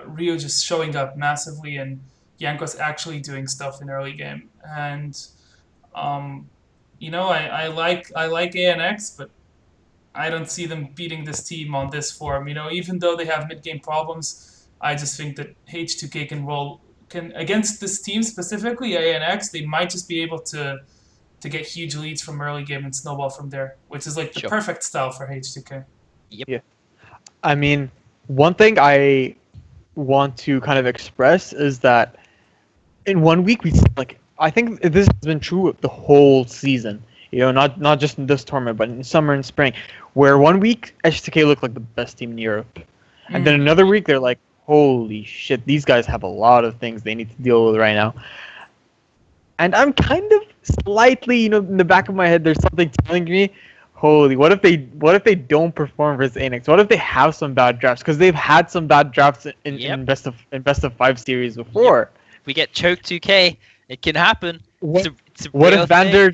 Rio just showing up massively and Jankos actually doing stuff in early game. And I like ANX, but I don't see them beating this team on this form. Even though they have mid game problems, I just think that H2K can against this team specifically, ANX, they might just be able to get huge leads from early game and snowball from there, which is like the perfect style for H2K. Yep. Yeah. I mean, one thing I want to kind of express is that in 1 week I think this has been true the whole season. Not just in this tournament, but in summer and spring, where 1 week H2K looked like the best team in Europe, and then another week they're like, holy shit, these guys have a lot of things they need to deal with right now. And I'm kind of slightly, in the back of my head, there's something telling me, holy, what if they don't perform versus ANX? What if they have some bad drafts? Because they've had some bad drafts in best of 5 series before. Yep. If we get choked 2K, it can happen. What if Vander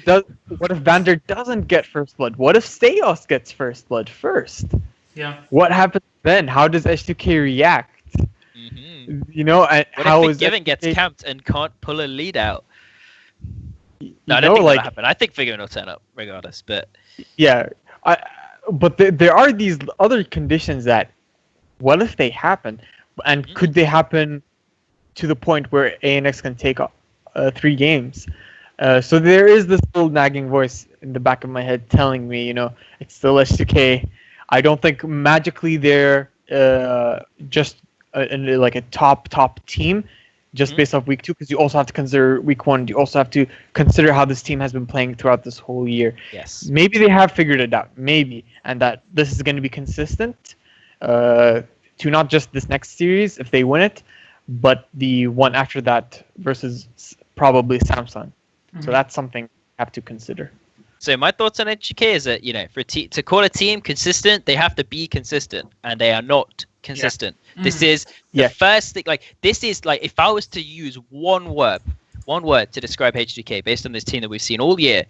doesn't get first blood? What if Steos gets first blood first? Yeah. What happens then? How does H2K react? Mm-hmm. And what if Forgiven gets camped and can't pull a lead out? No, I don't think that'll happen. I think Forgiven will turn up regardless, but yeah, but there are these other conditions that, what if they happen, and could they happen to the point where ANX can take 3 games? So there is this little nagging voice in the back of my head telling me, it's still H2K. I don't think magically they're just like a top team just based off week 2, because you also have to consider week 1. You also have to consider how this team has been playing throughout this whole year. Yes. Maybe they have figured it out, maybe, and that this is going to be consistent to not just this next series if they win it, but the one after that versus probably Samsung. So that's something you have to consider. So my thoughts on HGK is that, to call a team consistent, they have to be consistent, and they are not consistent. Yeah. This is the first thing. Like, this is like, if I was to use one word to describe HGK based on this team that we've seen all year,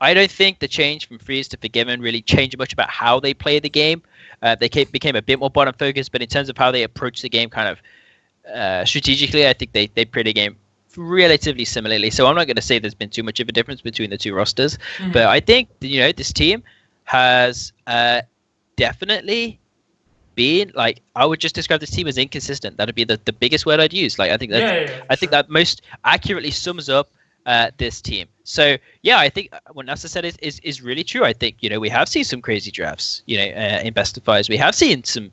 I don't think the change from Freeze to Forgiven really changed much about how they play the game. They became a bit more bottom focused, but in terms of how they approach the game kind of strategically, I think they play the game relatively similarly. So I'm not going to say there's been too much of a difference between the two rosters, but I think this team has definitely been, like, I would just describe this team as inconsistent. That'd be the biggest word I'd use. Like, I think that that most accurately sums up this team. So yeah, I think what Naser said is really true. I think we have seen some crazy drafts in best of fives. We have seen some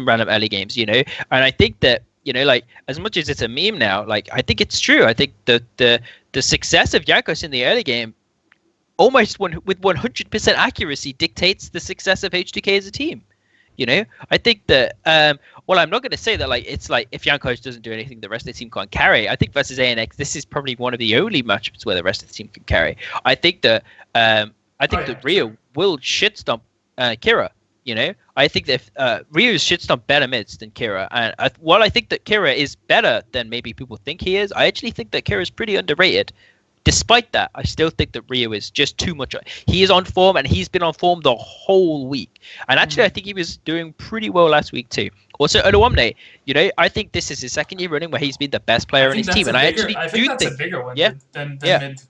random early games, and I think that like, as much as it's a meme now, like, I think it's true. I think the success of Jankos in the early game almost with 100% accuracy dictates the success of H2K as a team. I think that I'm not going to say that, like, it's like if Jankos doesn't do anything, the rest of the team can't carry. I think versus ANX, this is probably one of the only matchups where the rest of the team can carry. I think that Rio will shitstomp Kira. I think that Rio's shitstomp better mids than Kira, and while I think that Kira is better than maybe people think he is, I actually think that Kira is pretty underrated. Despite that, I still think that Rio is just too much. He is on form, and he's been on form the whole week. And actually, I think he was doing pretty well last week too. Also, Oluwamne, I think this is his second year running where he's been the best player on his team. And I think that's a bigger one than mid.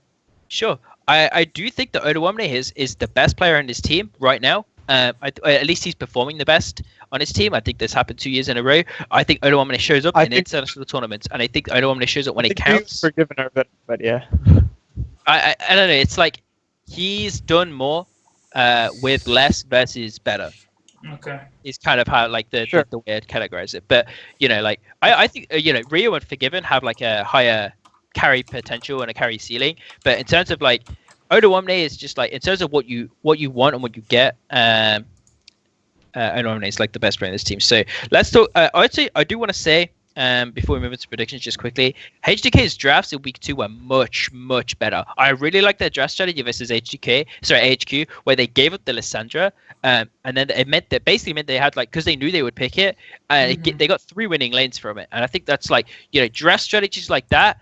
Sure. I do think that Oluwamne is the best player on his team right now. At least he's performing the best on his team. I think this happened 2 years in a row. I think Oluwamne shows up in international tournaments, and I think Oluwamne shows up when it counts. Forgiven her, but yeah. I don't know. It's like he's done more with less versus better. Okay. It's kind of how like the way I'd categorize it. But I think Rio and Forgiven have like a higher carry potential and a carry ceiling. But in terms of like Oluwamne is just like in terms of what you want and what you get. Oluwamne is like the best player in this team. So let's talk. I do want to say before we move into predictions, just quickly, HDK's drafts in week 2 were much better. I really like their draft strategy versus AHQ, where they gave up the Lissandra, and then it basically meant they had like because they knew they would pick it, and they got 3 winning lanes from it. And I think that's like draft strategies like that.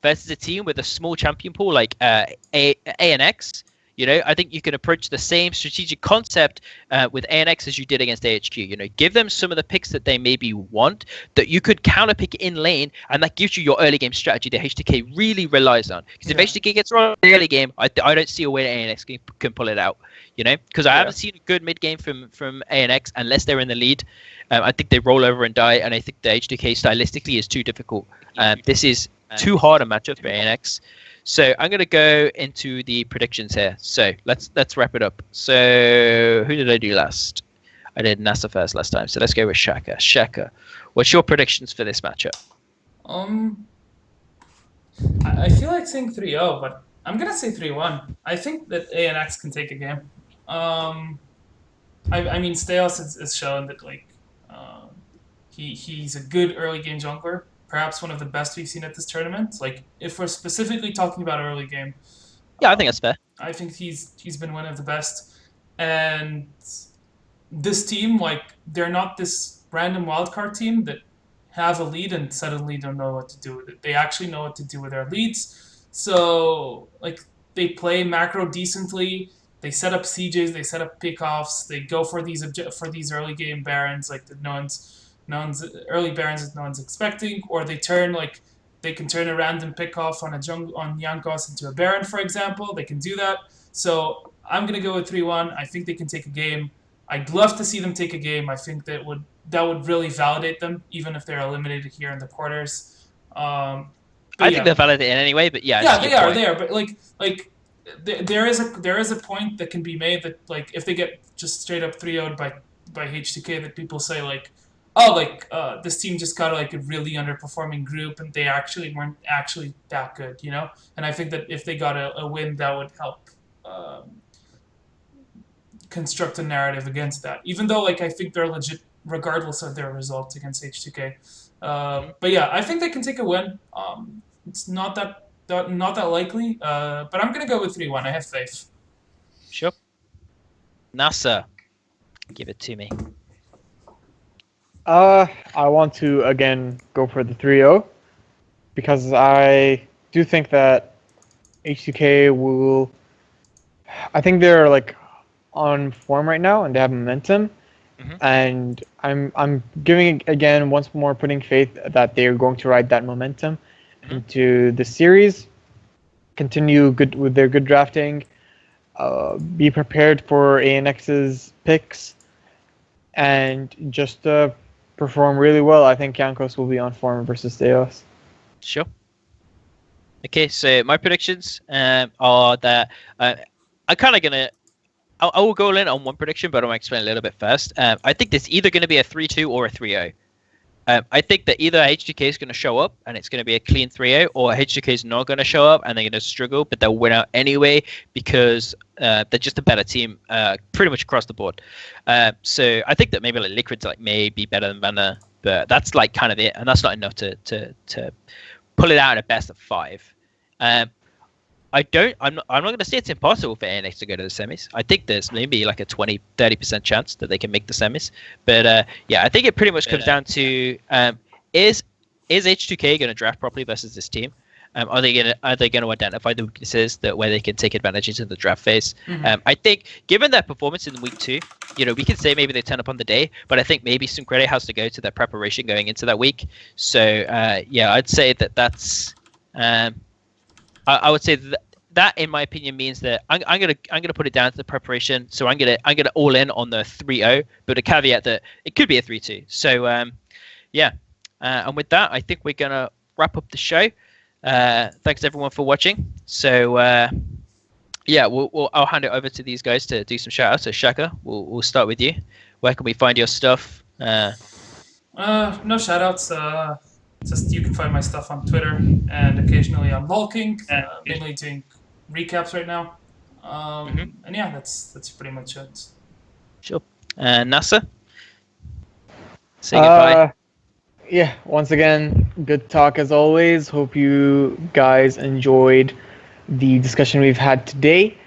Versus a team with a small champion pool like ANX, I think you can approach the same strategic concept with ANX as you did against AHQ. Give them some of the picks that they maybe want that you could counter pick in lane, and that gives you your early game strategy that HTK really relies on. Because if HTK gets wrong in the early game, I don't see a way that ANX can pull it out. Because I haven't seen a good mid game from ANX unless they're in the lead. I think they roll over and die, and I think the HTK stylistically is too difficult. This is too hard a matchup for ANX. So I'm going to go into the predictions here. So let's wrap it up. So who did I do last? I did Naser first last time. So let's go with Shaka. Shaka, what's your predictions for this matchup? I feel like saying 3-0, but I'm going to say 3-1. I think that ANX can take a game. I mean, Steos has shown that like he's a good early game jungler. Perhaps one of the best we've seen at this tournament. Like, if we're specifically talking about early game, yeah, I think that's fair. I think he's been one of the best. And this team, like, they're not this random wildcard team that have a lead and suddenly don't know what to do with it. They actually know what to do with their leads. So, like, they play macro decently. They set up CJs. They set up pickoffs. They go for these early game barons, like that no one's early barons that no one's expecting, or they can turn a random pickoff on Jankos into a baron, for example. They can do that. So I'm gonna go with 3-1. I think they can take a game. I'd love to see them take a game. I think that would really validate them, even if they're eliminated here in the quarters. I think they're validated anyway, but yeah, they are. But there is a point that can be made that like if they get just straight up 3-0'd by HTK, that people say like, this team just got like a really underperforming group and they weren't actually that good, And I think that if they got a win, that would help construct a narrative against that. Even though like I think they're legit regardless of their results against HTK. But yeah, I think they can take a win. It's not that likely, but I'm gonna go with 3-1. I have faith. Sure. Naser, give it to me. I want to again go for the 3-0 because I do think that HTK will. I think they're like on form right now and they have momentum, and I'm giving again once more putting faith that they are going to ride that momentum into the series, continue good with their good drafting, be prepared for ANX's picks, and just perform really well. I think Jankos will be on form versus Deos. Sure. Okay, so my predictions are that I will go in on one prediction, but I want to explain a little bit first. I think there's either going to be a 3-2 or a 3-0. I think that either HGK is going to show up and it's going to be a clean 3-0, or HGK is not going to show up and they're going to struggle, but they'll win out anyway because they're just a better team pretty much across the board. So I think that maybe like Liquid's like maybe better than Vanna, but that's like kind of it, and that's not enough to pull it out in a best of 5. I'm not going to say it's impossible for ANX to go to the semis. I think there's maybe like a 20-30% chance that they can make the semis. But yeah, I think it pretty much comes down to is H2K going to draft properly versus this team? Are they gonna identify the weaknesses that where they can take advantages in the draft phase? I think given their performance in week 2, we can say maybe they turn up on the day, but I think maybe some credit has to go to their preparation going into that week. So I'd say that's I would say that in my opinion means that I'm gonna put it down to the preparation. So I'm gonna all in on the 3-0, but a caveat that it could be a 3-2. So and with that, I think we're gonna wrap up the show. Thanks everyone for watching. So I'll hand it over to these guys to do some shout outs. So Shaka, we'll start with you. Where can we find your stuff? No shout outs. Just you can find my stuff on Twitter and occasionally on Lolking. Mainly doing recaps right now. And yeah, that's pretty much it. Sure. Naser, say goodbye. Yeah, once again, good talk as always. Hope you guys enjoyed the discussion we've had today.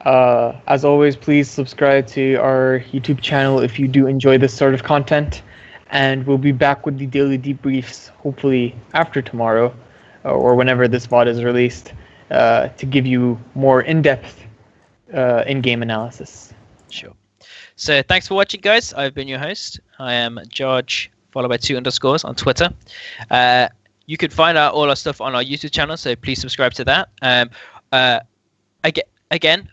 As always, please subscribe to our YouTube channel if you do enjoy this sort of content. And we'll be back with the daily debriefs, hopefully after tomorrow or whenever this VOD is released, to give you more in-depth in-game analysis. Sure. So thanks for watching, guys. I've been your host. I am George, followed by 2 underscores on Twitter. You can find out all our stuff on our YouTube channel, so please subscribe to that. Again,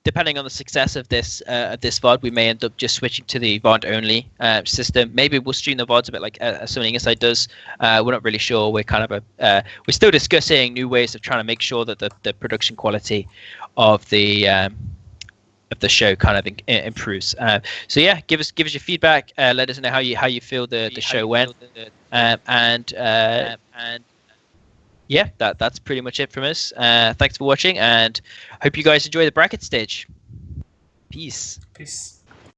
depending on the success of this VOD, we may end up just switching to the VOD only system. Maybe we'll stream the VODs a bit like Something Inside does. We're not really sure. We're kind of we're still discussing new ways of trying to make sure that the production quality of the show kind of improves. So yeah, give us your feedback. Let us know how you feel the show went. Yeah, that's pretty much it from us. Thanks for watching, and hope you guys enjoy the bracket stage. Peace.